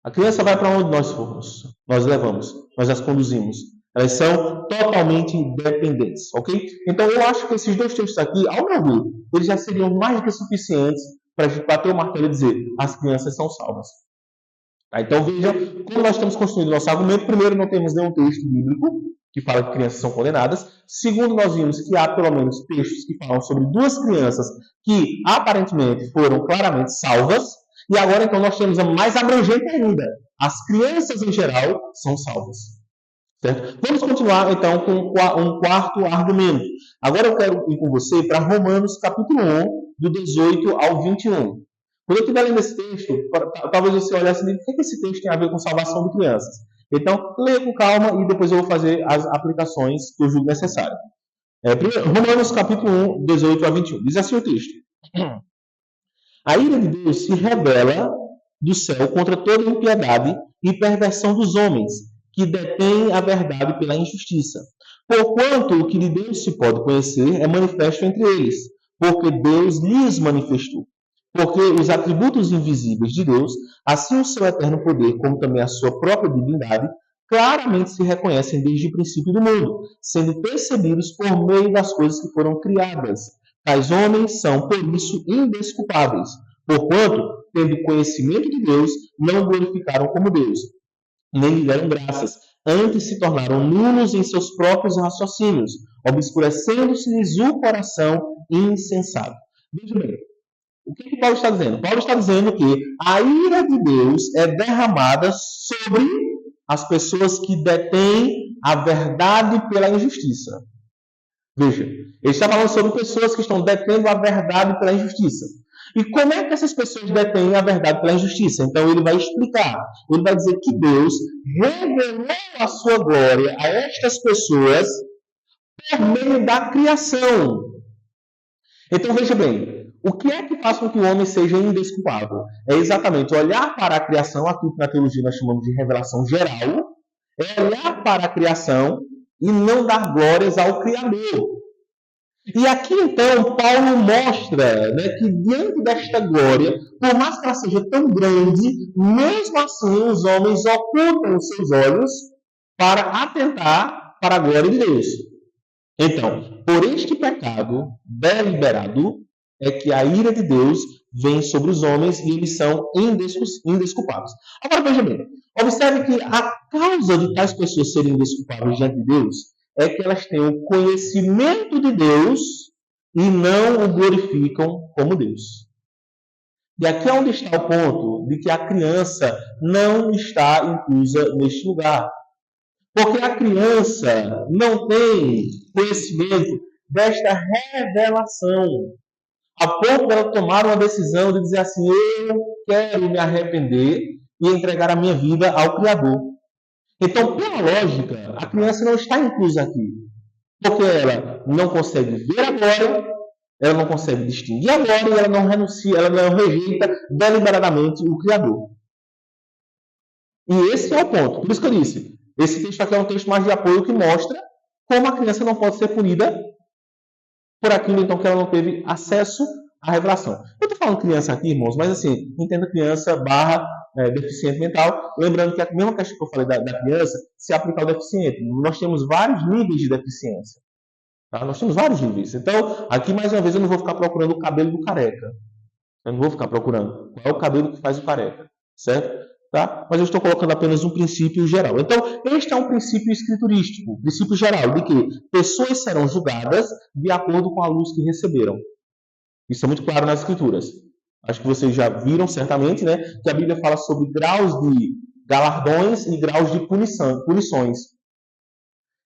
A criança vai para onde nós formos. Nós levamos, nós as conduzimos. Elas são totalmente dependentes, ok? Então eu acho que esses dois textos aqui, ao meu ver, eles já seriam mais do que suficientes para a gente bater o martelo e dizer: as crianças são salvas. Então vejam como nós estamos construindo nosso argumento. Primeiro, não temos nenhum texto bíblico que fala que crianças são condenadas. Segundo, nós vimos que há pelo menos textos que falam sobre duas crianças que aparentemente foram claramente salvas. E agora, então, nós temos a mais abrangente ainda. As crianças, em geral, são salvas. Certo? Vamos continuar, então, com um quarto argumento. Agora eu quero ir com você para Romanos, capítulo 1, do 18 ao 21. Quando eu estiver lendo esse texto, talvez você olhe assim e diga, o que esse texto tem a ver com salvação de crianças? Então, leia com calma e depois eu vou fazer as aplicações que eu julgo necessárias. Romanos, capítulo 1, 18 a 21. Diz assim o texto. A ira de Deus se revela do céu contra toda impiedade e perversão dos homens, que detêm a verdade pela injustiça. Porquanto o que de Deus se pode conhecer é manifesto entre eles, porque Deus lhes manifestou. Porque os atributos invisíveis de Deus, assim o seu eterno poder, como também a sua própria divindade, claramente se reconhecem desde o princípio do mundo, sendo percebidos por meio das coisas que foram criadas. Tais homens são, por isso, indesculpáveis, porquanto, tendo conhecimento de Deus, não glorificaram como Deus, nem lhe deram graças, antes se tornaram nulos em seus próprios raciocínios, obscurecendo-se-lhes o coração insensato. Veja bem, o que Paulo está dizendo? Paulo está dizendo que a ira de Deus é derramada sobre as pessoas que detêm a verdade pela injustiça. Veja, ele está falando sobre pessoas que estão detendo a verdade pela injustiça. E como é que essas pessoas detêm a verdade pela injustiça? Então ele vai explicar. Ele vai dizer que Deus revelou a sua glória a estas pessoas por meio da criação. Então veja bem, o que é que faz com que o homem seja indesculpável? É exatamente olhar para a criação, aquilo que na teologia nós chamamos de revelação geral, é olhar para a criação e não dar glórias ao Criador. E aqui, então, Paulo mostra, né, que diante desta glória, por mais que ela seja tão grande, mesmo assim os homens ocultam os seus olhos para atentar para a glória de Deus. Então, por este pecado deliberado, é que a ira de Deus vem sobre os homens e eles são indesculpáveis. Agora, veja bem, observe que a causa de tais pessoas serem indesculpáveis diante de Deus é que elas têm o conhecimento de Deus e não o glorificam como Deus. E aqui é onde está o ponto de que a criança não está inclusa neste lugar. Porque a criança não tem conhecimento desta revelação. A ponto dela tomar uma decisão de dizer assim, eu quero me arrepender e entregar a minha vida ao Criador. Então, pela lógica, a criança não está inclusa aqui. Porque ela não consegue ver a glória, ela não consegue distinguir a glória e ela não renuncia, ela não rejeita deliberadamente o Criador. E esse é o ponto. Por isso que eu disse, esse texto aqui é um texto mais de apoio que mostra como a criança não pode ser punida por aquilo então que ela não teve acesso à revelação. Eu estou falando criança aqui, irmãos, mas assim, entenda criança barra deficiente mental. Lembrando que a mesma questão que eu falei da criança se aplica ao deficiente. Nós temos vários níveis de deficiência. Tá? Nós temos vários níveis. Então, aqui mais uma vez eu não vou ficar procurando o cabelo do careca. Eu não vou ficar procurando qual é o cabelo que faz o careca. Certo? Tá? Mas eu estou colocando apenas um princípio geral. Então, este é um princípio escriturístico, princípio geral, de que pessoas serão julgadas de acordo com a luz que receberam. Isso é muito claro nas escrituras. Acho que vocês já viram, certamente, né, que a Bíblia fala sobre graus de galardões e graus de punições.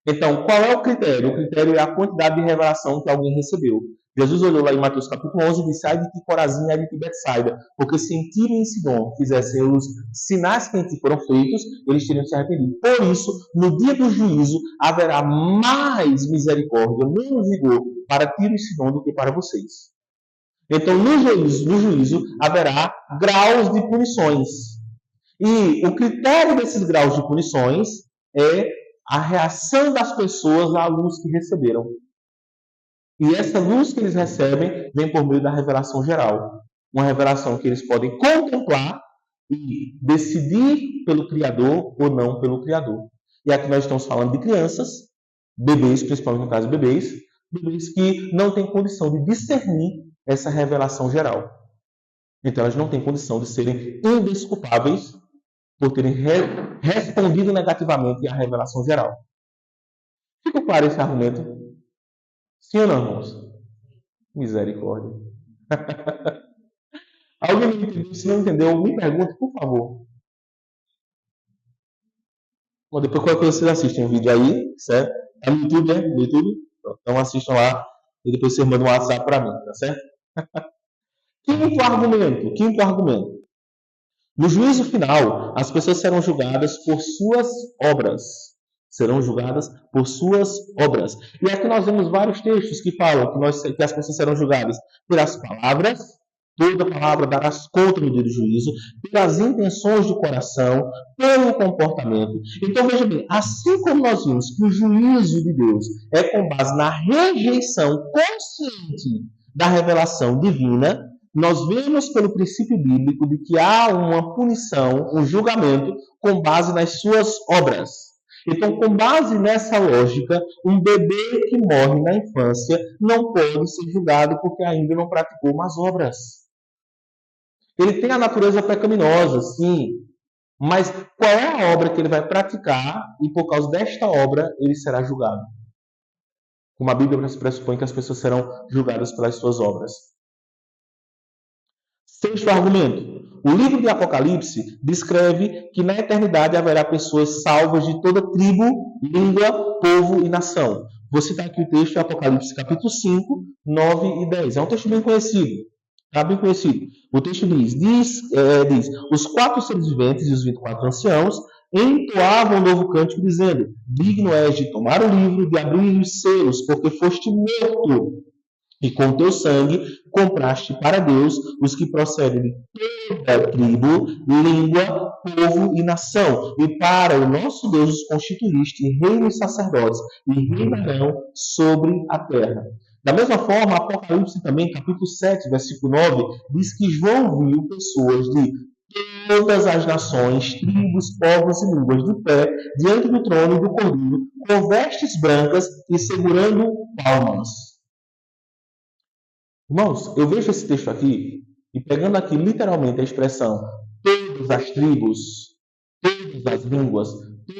Então, qual é o critério? O critério é a quantidade de revelação que alguém recebeu. Jesus olhou lá em Mateus capítulo 11 e disse, ai de ti Corazim, ai de ti Betsaida, porque se em Tiro e em Sidom fizessem os sinais que em ti foram feitos, eles teriam se arrependido. Por isso, no dia do juízo, haverá mais misericórdia, menos vigor para Tiro e Sidom do que para vocês. Então, no juízo haverá graus de punições. E o critério desses graus de punições é a reação das pessoas à luz que receberam. E essa luz que eles recebem vem por meio da revelação geral. Uma revelação que eles podem contemplar e decidir pelo Criador ou não pelo Criador. E aqui nós estamos falando de crianças, bebês, principalmente no caso bebês que não têm condição de discernir essa revelação geral. Então elas não têm condição de serem indesculpáveis por terem respondido negativamente à revelação geral. Ficou claro esse argumento? Sim ou não, irmãos? Misericórdia. Alguém não entendeu? Se não entendeu, me pergunte, por favor. Bom, depois qualquer coisa vocês assistem o vídeo aí, certo? Tá no YouTube, né? No YouTube? Então assistam lá e depois vocês mandam um WhatsApp para mim, tá certo? Quinto argumento. No juízo final, as pessoas serão julgadas por suas obras. Serão julgadas por suas obras. E aqui nós vemos vários textos que falam que as pessoas serão julgadas pelas palavras, toda palavra darás conta no dia do juízo, pelas intenções do coração, pelo comportamento. Então veja bem, assim como nós vimos que o juízo de Deus é com base na rejeição consciente da revelação divina, nós vemos pelo princípio bíblico de que há uma punição, um julgamento com base nas suas obras. Então, com base nessa lógica, um bebê que morre na infância não pode ser julgado porque ainda não praticou más obras. Ele tem a natureza pecaminosa, sim, mas qual é a obra que ele vai praticar e por causa desta obra ele será julgado? Como a Bíblia pressupõe que as pessoas serão julgadas pelas suas obras. Sexto argumento. O livro de Apocalipse descreve que na eternidade haverá pessoas salvas de toda tribo, língua, povo e nação. Vou citar aqui o texto de Apocalipse, capítulo 5, 9 e 10. É um texto bem conhecido. Está bem conhecido. O texto diz, os 4 seres viventes e os 24 anciãos entoavam um novo cântico, dizendo: digno és de tomar o livro, de abrir os selos, porque foste morto. E com teu sangue compraste para Deus os que procedem de toda tribo, língua, povo e nação. E para o nosso Deus os constituíste reino e sacerdotes, e reinarão sobre a terra. Da mesma forma, Apocalipse também, capítulo 7, versículo 9, diz que João viu pessoas de todas as nações, tribos, povos e línguas de pé, diante do trono e do Cordeiro, com vestes brancas e segurando palmas. Irmãos, eu vejo esse texto aqui e pegando aqui literalmente a expressão todas as tribos, todas as línguas,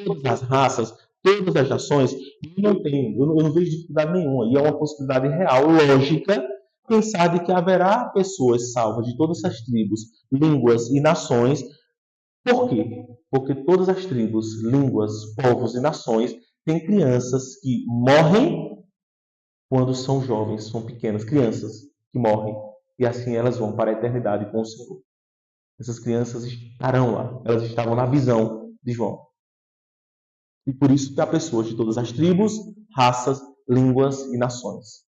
todas as raças, todas as nações, eu não vejo dificuldade nenhuma. E é uma possibilidade real, lógica, pensar de que haverá pessoas salvas de todas as tribos, línguas e nações. Por quê? Porque todas as tribos, línguas, povos e nações têm crianças que morrem quando são jovens, são pequenas crianças que morrem, e assim elas vão para a eternidade com o Senhor. Essas crianças estarão lá, elas estavam na visão de João. E por isso que há pessoas de todas as tribos, raças, línguas e nações.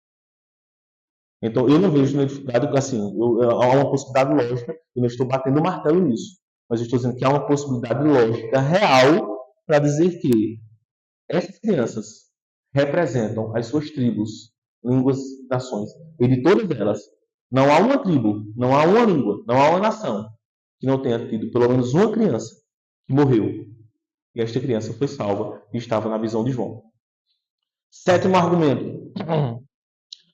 Então eu não vejo nenhuma dificuldade, assim, há uma possibilidade lógica, eu não estou batendo o martelo nisso, mas eu estou dizendo que há uma possibilidade lógica real para dizer que essas crianças representam as suas tribos, línguas, nações. E de todas elas, não há uma tribo, não há uma língua, não há uma nação que não tenha tido pelo menos uma criança que morreu. E esta criança foi salva e estava na visão de João. Sétimo argumento.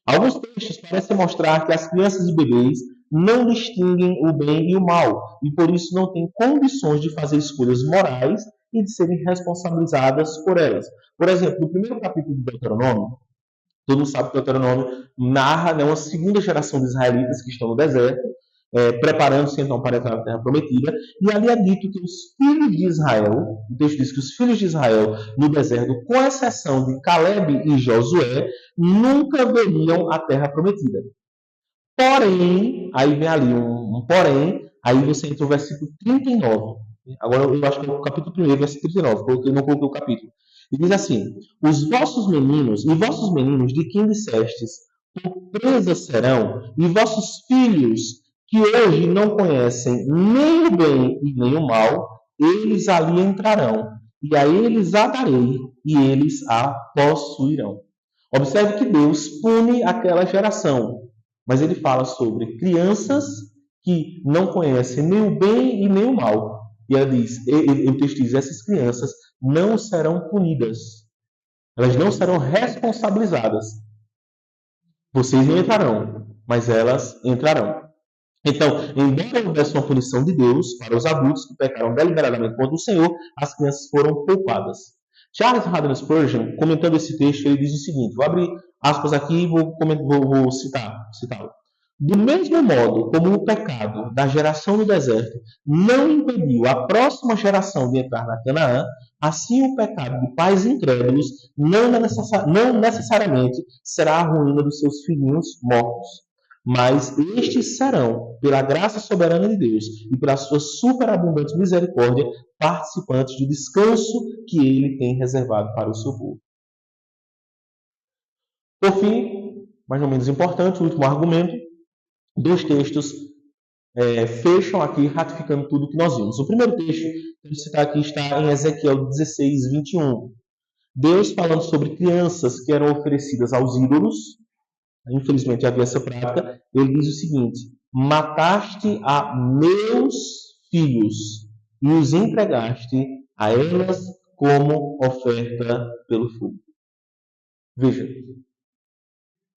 Alguns textos parecem mostrar que as crianças e bebês não distinguem o bem e o mal, e por isso não têm condições de fazer escolhas morais e de serem responsabilizadas por elas. Por exemplo, no primeiro capítulo de Deuteronômio, todo mundo sabe que Deuteronômio narra uma segunda geração de israelitas que estão no deserto, preparando-se então para entrar na Terra Prometida, e ali é dito que os filhos de Israel, o texto diz que os filhos de Israel no deserto, com exceção de Caleb e Josué, nunca veriam a Terra Prometida. Porém, aí vem ali um porém, aí você entra no versículo 39. Agora eu acho que é o capítulo 1, versículo 39, eu não coloquei o capítulo. E diz assim: os vossos meninos e vossos meninos de quem dissestes, por presa serão, e vossos filhos que hoje não conhecem nem o bem e nem o mal, eles ali entrarão, e a eles a darei, e eles a possuirão. Observe que Deus pune aquela geração, mas ele fala sobre crianças que não conhecem nem o bem e nem o mal. E o texto diz: essas crianças não serão punidas, elas não serão responsabilizadas. Vocês não entrarão, mas elas entrarão. Então, embora houvesse uma punição de Deus para os adultos que pecaram deliberadamente contra o Senhor, as crianças foram poupadas. Charles Haddon Spurgeon, comentando esse texto, ele diz o seguinte, vou abrir aspas aqui e vou citá-lo. Do mesmo modo como o pecado da geração no deserto não impediu a próxima geração de entrar na Canaã, assim o pecado de pais incrédulos não necessariamente será a ruína dos seus filhinhos mortos. Mas estes serão, pela graça soberana de Deus e pela sua superabundante misericórdia, participantes do descanso que ele tem reservado para o seu povo. Por fim, mais ou menos importante, o último argumento, dois textos fecham aqui ratificando tudo que nós vimos. O primeiro texto que eu vou citar aqui está em Ezequiel 16, 21. Deus falando sobre crianças que eram oferecidas aos ídolos. Infelizmente havia essa prática. Ele diz o seguinte: mataste a meus filhos e os entregaste a elas como oferta pelo fogo. Veja,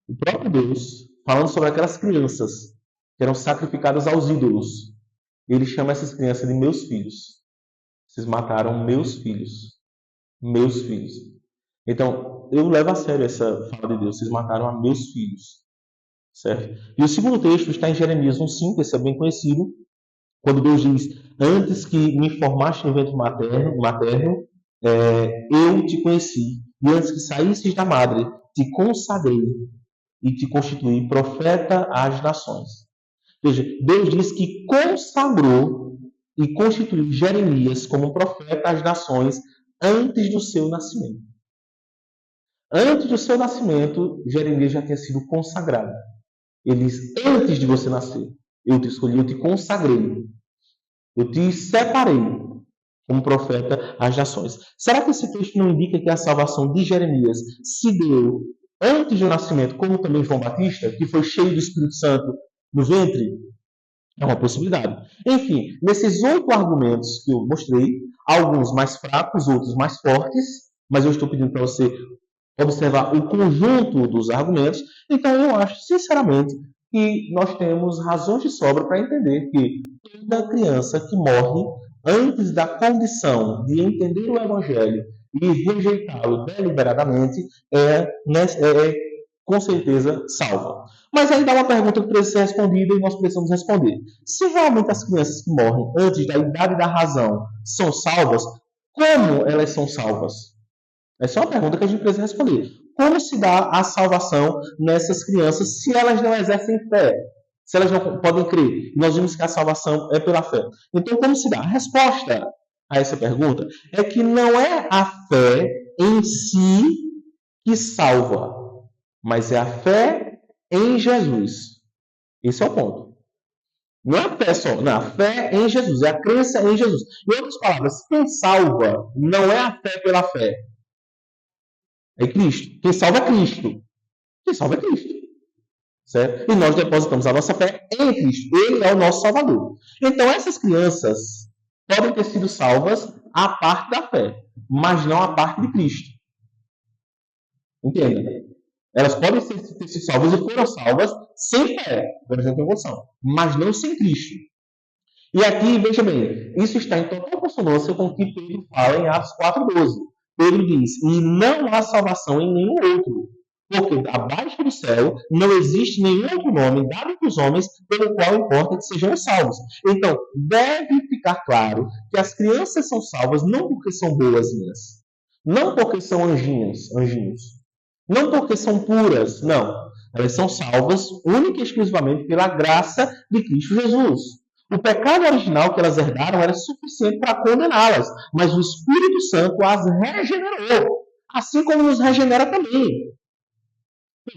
o próprio Deus, falando sobre aquelas crianças que eram sacrificadas aos ídolos, ele chama essas crianças de meus filhos. Vocês mataram meus filhos. Meus filhos. Então, eu levo a sério essa fala de Deus. Vocês mataram a meus filhos. Certo? E o segundo texto está em Jeremias 1,5, esse é bem conhecido, quando Deus diz: antes que me formaste no ventre materno, eu te conheci. E antes que saísses da madre, te consagrei e te constituí profeta às nações. Veja, Deus diz que consagrou e constituiu Jeremias como profeta às nações antes do seu nascimento. Antes do seu nascimento, Jeremias já tinha sido consagrado. Ele diz: antes de você nascer, eu te escolhi, eu te consagrei. Eu te separei como profeta às nações. Será que esse texto não indica que a salvação de Jeremias se deu antes do nascimento, como também João Batista, que foi cheio do Espírito Santo no ventre? É uma possibilidade. Enfim, nesses 8 argumentos que eu mostrei, alguns mais fracos, outros mais fortes, mas eu estou pedindo para você observar o conjunto dos argumentos. Então, eu acho, sinceramente, que nós temos razões de sobra para entender que toda criança que morre antes da condição de entender o Evangelho e rejeitá-lo deliberadamente é com certeza salva. Mas aí dá uma pergunta que precisa ser respondida e nós precisamos responder. Se realmente as crianças que morrem antes da idade da razão são salvas, como elas são salvas? Essa é uma pergunta que a gente precisa responder. Como se dá a salvação nessas crianças se elas não exercem fé? Se elas não podem crer? Nós vimos que a salvação é pela fé. Então, como se dá? A resposta a essa pergunta é que não é a fé em si que salva, mas é a fé em Jesus. Esse é o ponto. Não é a fé só, não, a fé em Jesus, é a crença em Jesus. Em outras palavras, quem salva não é a fé pela fé, é Cristo. Quem salva é Cristo. Quem salva é Cristo. Certo? E nós depositamos a nossa fé em Cristo. Ele é o nosso Salvador. Então, essas crianças podem ter sido salvas à parte da fé, mas não à parte de Cristo. Entenda? Elas podem ter sido salvas e foram salvas sem fé, mas não sem Cristo. E aqui, veja bem, isso está em total consonância com o que Pedro fala em Atos 4,12. Pedro diz: e não há salvação em nenhum outro, porque abaixo do céu não existe nenhum outro nome dado entre os homens pelo qual importa que sejam salvos. Então, deve ficar claro que as crianças são salvas não porque são boazinhas, não porque são anjinhos, não porque são puras, não. Elas são salvas única e exclusivamente pela graça de Cristo Jesus. O pecado original que elas herdaram era suficiente para condená-las, mas o Espírito Santo as regenerou, assim como nos regenera também.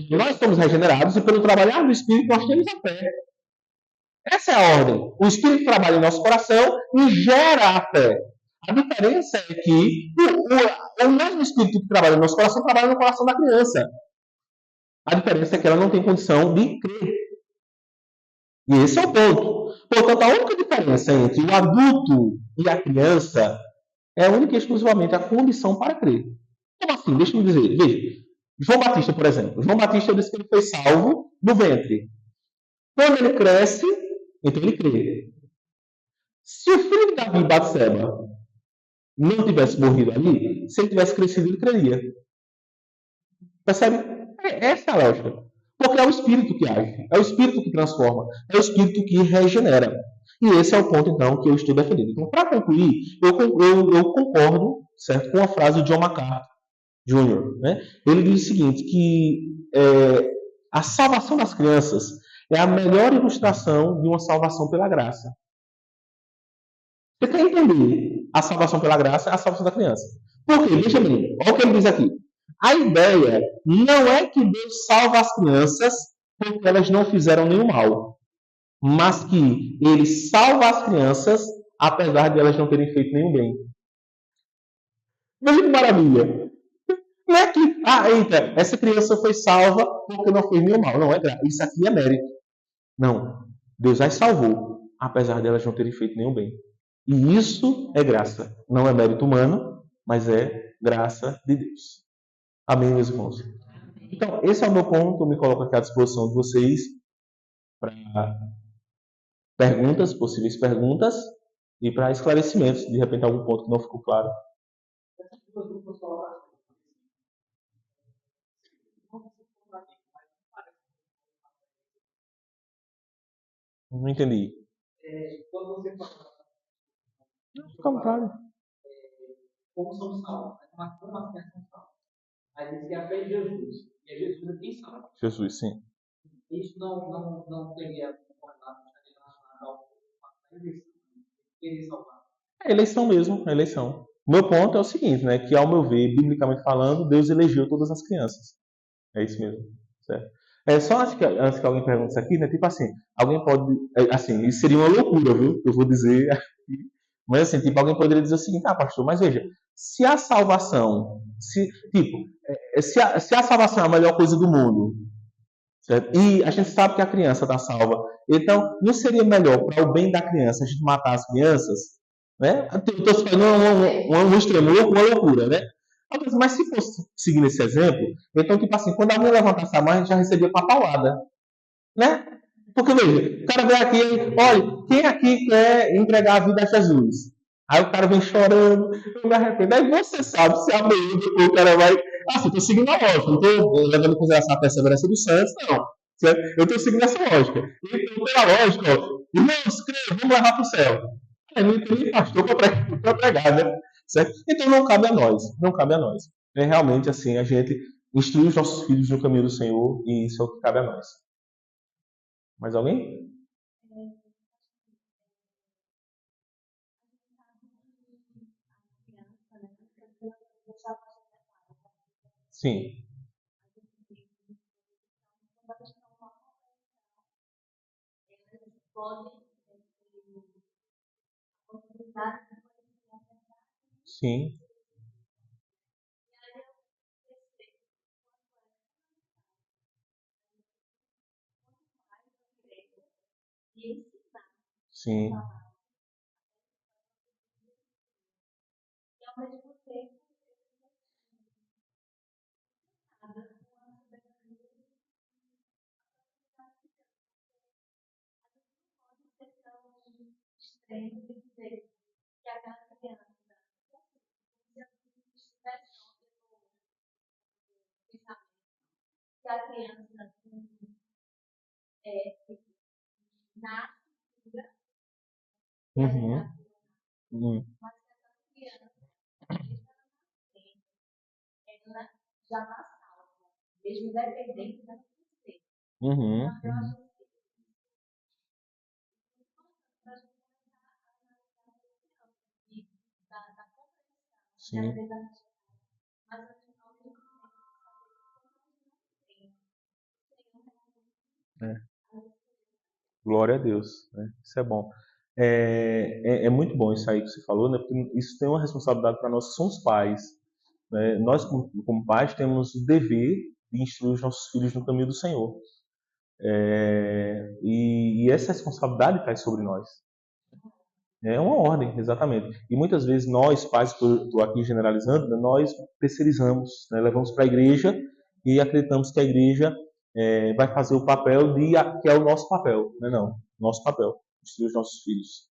Nós somos regenerados e pelo trabalhar do Espírito nós temos a fé. Essa é a ordem. O Espírito trabalha em nosso coração e gera a fé. A diferença é que o mesmo Espírito que trabalha no nosso coração trabalha no coração da criança. A diferença é que ela não tem condição de crer. E esse é o ponto. Portanto, a única diferença entre o adulto e a criança é única e exclusivamente a condição para crer. Como assim? Deixa eu dizer. Veja, João Batista, por exemplo. João Batista disse que ele foi salvo do ventre. Quando ele cresce, Então ele crê. Se o filho de Davi, Batseba, não tivesse morrido ali, se ele tivesse crescido, ele creria. Percebe? Essa é a lógica. Porque é o Espírito que age, é o Espírito que transforma, é o Espírito que regenera. E esse é o ponto, então, que eu estou defendendo. Então, para concluir, eu concordo, certo, com a frase de John MacArthur Jr. Né? Ele diz o seguinte, que a salvação das crianças é a melhor ilustração de uma salvação pela graça. Você quer entender a salvação pela graça, a salvação da criança. Por quê? Veja bem, olha o que ele diz aqui. A ideia não é que Deus salva as crianças porque elas não fizeram nenhum mal, mas que ele salva as crianças apesar de elas não terem feito nenhum bem. Veja que maravilha! Não é que, eita, essa criança foi salva porque não fez nenhum mal. Não, isso aqui é mérito. Não, Deus as salvou, apesar de elas não terem feito nenhum bem. E isso é graça. Não é mérito humano, mas é graça de Deus. Amém, meus irmãos? Então, esse é o meu ponto. Eu me coloco aqui à disposição de vocês para perguntas, possíveis perguntas, e para esclarecimentos. De repente, algum ponto que não ficou claro. Não entendi. Quando você fala. Não, fica à vontade. Como são salvos? Como as crianças são salvas? Aí diz que a fé em Jesus. E é Jesus é quem salva. Jesus, sim. Isso não teria concordado, estaria relacionado ao eleição. Querer salvar. É eleição mesmo, é eleição. O meu ponto é o seguinte, né? Que ao meu ver, biblicamente falando, Deus elegeu todas as crianças. É isso mesmo, certo? Só antes que alguém pergunte isso aqui, né? Tipo assim, alguém pode. Assim, isso seria uma loucura, viu? Eu vou dizer aqui. Mas assim, tipo, alguém poderia dizer o seguinte, pastor, mas veja, se a salvação, se a salvação é a melhor coisa do mundo, certo? E a gente sabe que a criança está salva, então não seria melhor para o bem da criança a gente matar as crianças? Né? Estou falando um extremo, uma loucura, né? Mas se fosse seguir esse exemplo, então, tipo assim, quando alguém levantasse a mão, a gente já recebia papauada, né? Porque, veja, o cara vem aqui, olha, quem aqui quer entregar a vida a Jesus? Aí o cara vem chorando, eu me arrependo. Aí você sabe se amanhã o cara vai. Assim, estou seguindo a lógica, não estou levando em consideração a perseverança dos santos, não. Certo? Eu estou seguindo essa lógica. Então, pela lógica, irmãos, vamos levar para o céu. Aí não tem nem pastor para pregar, né? Certo? Então não cabe a nós, não cabe a nós. É realmente assim, a gente instruir os nossos filhos no caminho do Senhor, e isso é o que cabe a nós. Mais alguém? Sim. Sim. Sim. Uhum. Uhum. Uhum. Sim. É. Glória a Deus, né? Isso é bom. É muito bom isso aí que você falou, né? Porque isso tem uma responsabilidade para nós que somos pais. Né? Nós, como pais, temos o dever de instruir os nossos filhos no caminho do Senhor. E essa responsabilidade cai sobre nós. É uma ordem, exatamente. E muitas vezes nós, pais, estou aqui generalizando, né, nós terceirizamos, né, levamos para a igreja e acreditamos que a igreja vai fazer o papel que é o nosso papel. Não, nosso papel. instruir os nossos filhos.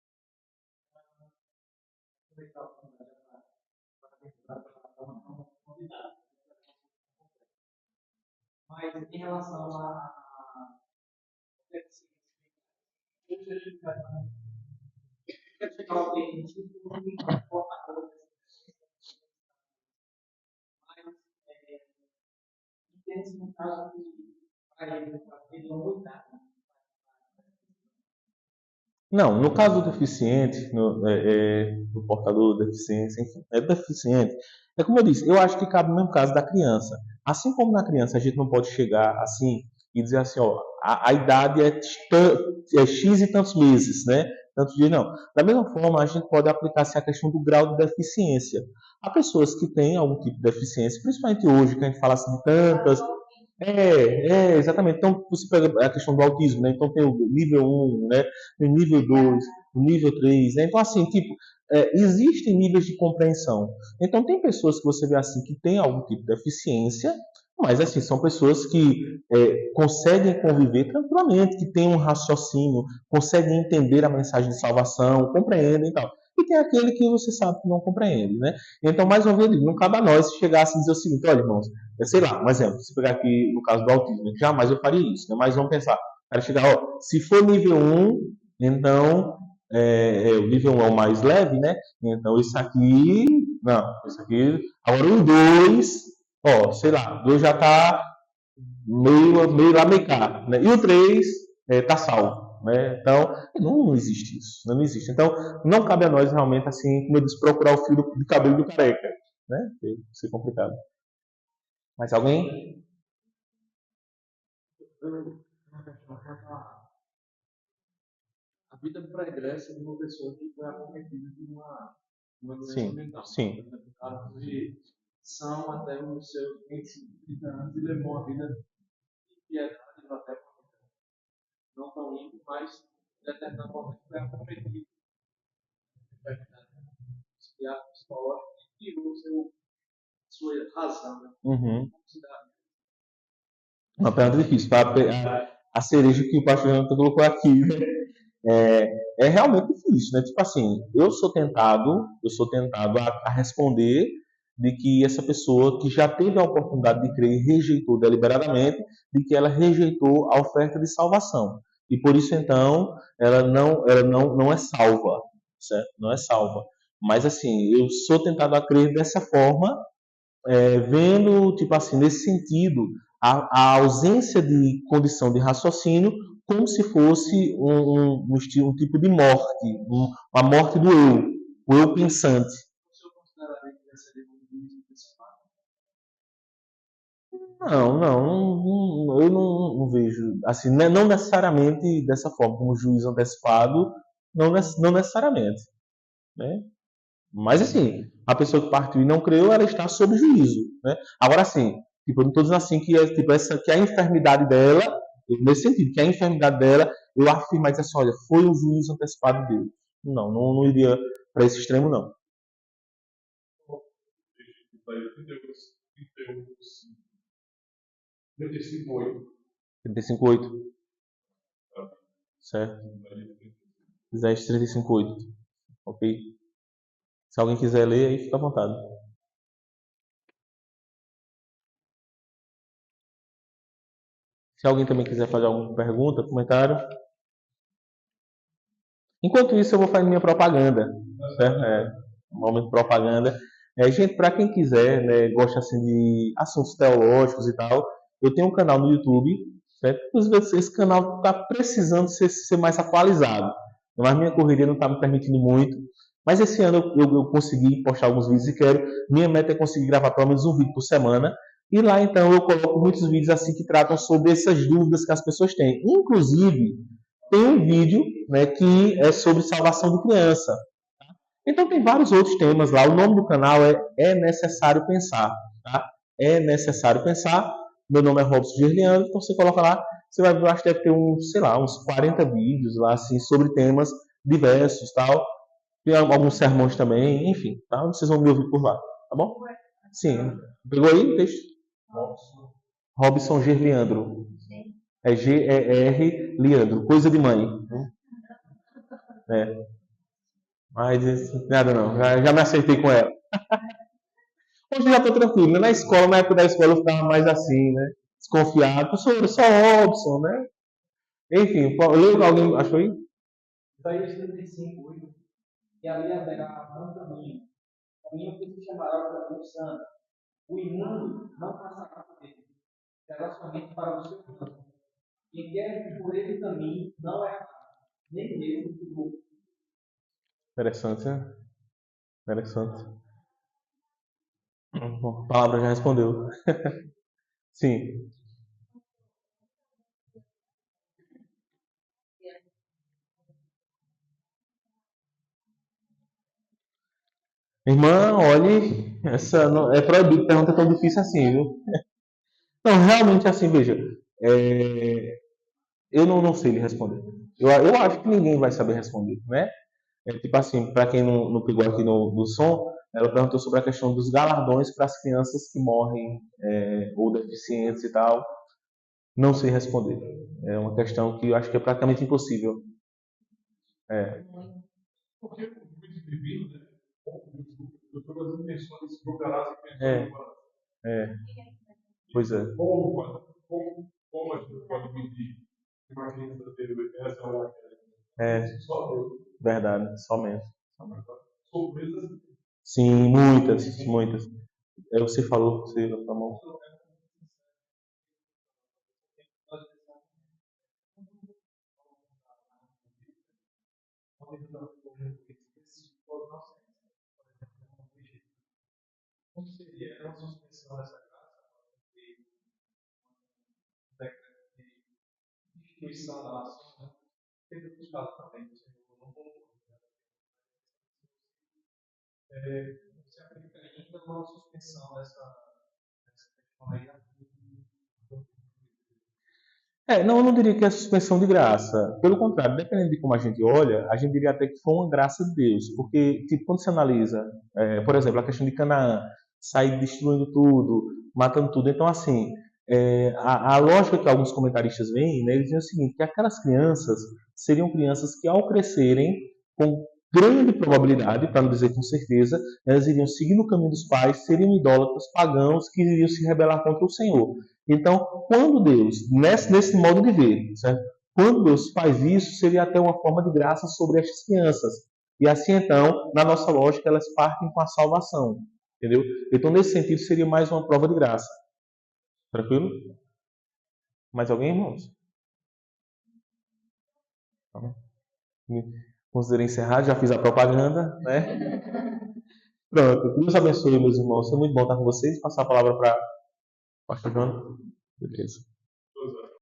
Mas em relação a chegar alguém que não me importa nada, mas entende no caso que para ele não muda. Não, no caso do deficiente, do portador da deficiência, enfim, é deficiente. É como eu disse, eu acho que cabe no mesmo caso da criança. Assim como na criança a gente não pode chegar assim e dizer assim, ó, a idade é X e tantos meses, né? Tantos dias, não. Da mesma forma, a gente pode aplicar assim, a questão do grau de deficiência. Há pessoas que têm algum tipo de deficiência, principalmente hoje, que a gente fala assim de tantas. Exatamente. Então, você pega a questão do autismo, né? Então, tem o nível 1, né? Tem o nível 2, o nível 3, né? Então, assim, tipo, existem níveis de compreensão. Então, tem pessoas que você vê assim que têm algum tipo de deficiência, mas, assim, são pessoas que conseguem conviver tranquilamente, que têm um raciocínio, conseguem entender a mensagem de salvação, compreendem e tal. E tem aquele que você sabe que não compreende, né? Então, mais uma vez, não cabe a nós chegar assim e dizer o seguinte, olha, irmãos, sei lá, um exemplo, se pegar aqui no caso do autismo, jamais eu faria isso, né? Mas vamos pensar, para chegar, ó, se for nível 1, então o nível 1 é o mais leve, né? Então isso aqui, não, isso aqui, agora o 2, ó, sei lá, o 2 já está meio lá, meio cá, né? E o 3 está salvo, né? Então, não existe isso, não existe. Então, não cabe a nós realmente, assim, como eu disse, procurar o fio de cabelo do careca, né? Isso é complicado. Mais alguém? A vida pregressa de uma pessoa que foi acometida de uma doença Sim, mental. sim. Casos de são até os seus 25, 30 anos e levou uma vida de piedade até não tão limpo, mas em determinado momento foi acometido de enfermidade psicológica e tirou sua razão. Né? Uhum. Uma pergunta difícil. A cereja que o pastor Jonathan colocou aqui, né? É realmente difícil, né? Tipo assim, eu sou tentado a responder de que essa pessoa que já teve a oportunidade de crer e rejeitou deliberadamente, de que ela rejeitou a oferta de salvação. E por isso, então, ela não é salva, certo? Não é salva. Mas, assim, eu sou tentado a crer dessa forma, vendo, tipo assim, nesse sentido, a ausência de condição de raciocínio como se fosse um tipo de morte, uma morte do eu, o eu pensante. Não, eu não vejo, assim, não necessariamente dessa forma, como juízo antecipado, não necessariamente, né? Mas, assim, a pessoa que partiu e não creu, ela está sob juízo, né? Agora, assim, tipo, eu não estou dizendo assim que a enfermidade dela, nesse sentido, que a enfermidade dela, eu afirmo e dizer assim, olha, foi um juízo antecipado de Deus. Não iria para esse extremo, não. 35,8. Certo. Isaías 35,8. Ok. Se alguém quiser ler, aí fica à vontade. Se alguém também quiser fazer alguma pergunta, comentário. Enquanto isso, eu vou fazer minha propaganda. Certo? Um momento de propaganda. Gente, para quem quiser, né, gosta assim, de assuntos teológicos e tal, eu tenho um canal no YouTube. Certo? Inclusive, esse canal está precisando ser mais atualizado. Mas minha correria não está me permitindo muito. Mas esse ano eu consegui postar alguns vídeos e quero. Minha meta é conseguir gravar pelo menos um vídeo por semana. E lá, então, eu coloco muitos vídeos assim que tratam sobre essas dúvidas que as pessoas têm. Inclusive, tem um vídeo, né, que é sobre salvação de criança. Então tem vários outros temas lá. O nome do canal é Necessário Pensar. Tá? É Necessário Pensar. Meu nome é Robson Gerliano. Então você coloca lá, você vai ver, acho que deve ter uns 40 vídeos lá, assim, sobre temas diversos, tal. Tem alguns sermões também, enfim, tá? Vocês vão me ouvir por lá, tá bom? Sim. Pegou aí o texto? Robson Gerliandro. É G-E-R Leandro, coisa de mãe. Mas nada não, já me acertei com ela. Hoje já estou tranquilo, né? Na escola, na época da escola eu ficava mais assim, né? Desconfiado. Professor, só Robson, né? Enfim, leu alguém, achou aí? Isaías 35, 8. E ali haverá um caminho que se chamará o caminho santo. O imundo não passará por ele, será somente para o seu canto. Quem quer que por ele caminhe não é nem mesmo por louco. Interessante, né? Interessante. A palavra já respondeu. Sim. Irmã, olhe, essa não, é proibido pergunta tão difícil assim, viu? Não, realmente assim, veja. Eu não sei lhe responder. Eu acho que ninguém vai saber responder, né? Tipo assim, para quem não pegou aqui no som, ela perguntou sobre a questão dos galardões para as crianças que morrem ou deficientes e tal. Não sei responder. É uma questão que eu acho que é praticamente impossível. É, Porque o vídeo divino, né? Todas as dimensões procurar se é, é, pois é, como a gente pode medir uma criança ter essa hora? Só Deus. verdade, somente. Surpresas. Sim, muitas, muitas. Você falou, você falou. Como seria a suspensão dessa graça? De instituição da nação, né? Teve buscado também, você não colocou. Você aplica ainda uma suspensão dessa questão aí. Não, eu não diria que é suspensão de graça. Pelo contrário, dependendo de como a gente olha, a gente diria até que foi uma graça de Deus. Porque, tipo, quando você analisa, por exemplo, a questão de Canaã, sair destruindo tudo, matando tudo. Então, assim, a lógica que alguns comentaristas veem, né, eles dizem o seguinte, que aquelas crianças seriam crianças que, ao crescerem, com grande probabilidade, para não dizer com certeza, elas iriam seguir no caminho dos pais, seriam idólatras, pagãos, que iriam se rebelar contra o Senhor. Então, quando Deus, nesse modo de ver, certo? Quando Deus faz isso, seria até uma forma de graça sobre estas crianças. E assim, então, na nossa lógica, elas partem com a salvação. Entendeu? Então, nesse sentido, seria mais uma prova de graça. Tranquilo? Mais alguém, irmãos? Considerei encerrar, já fiz a propaganda, né? Pronto. Deus abençoe, meus irmãos. Foi muito bom estar com vocês. Passar a palavra para o pastor João. Beleza.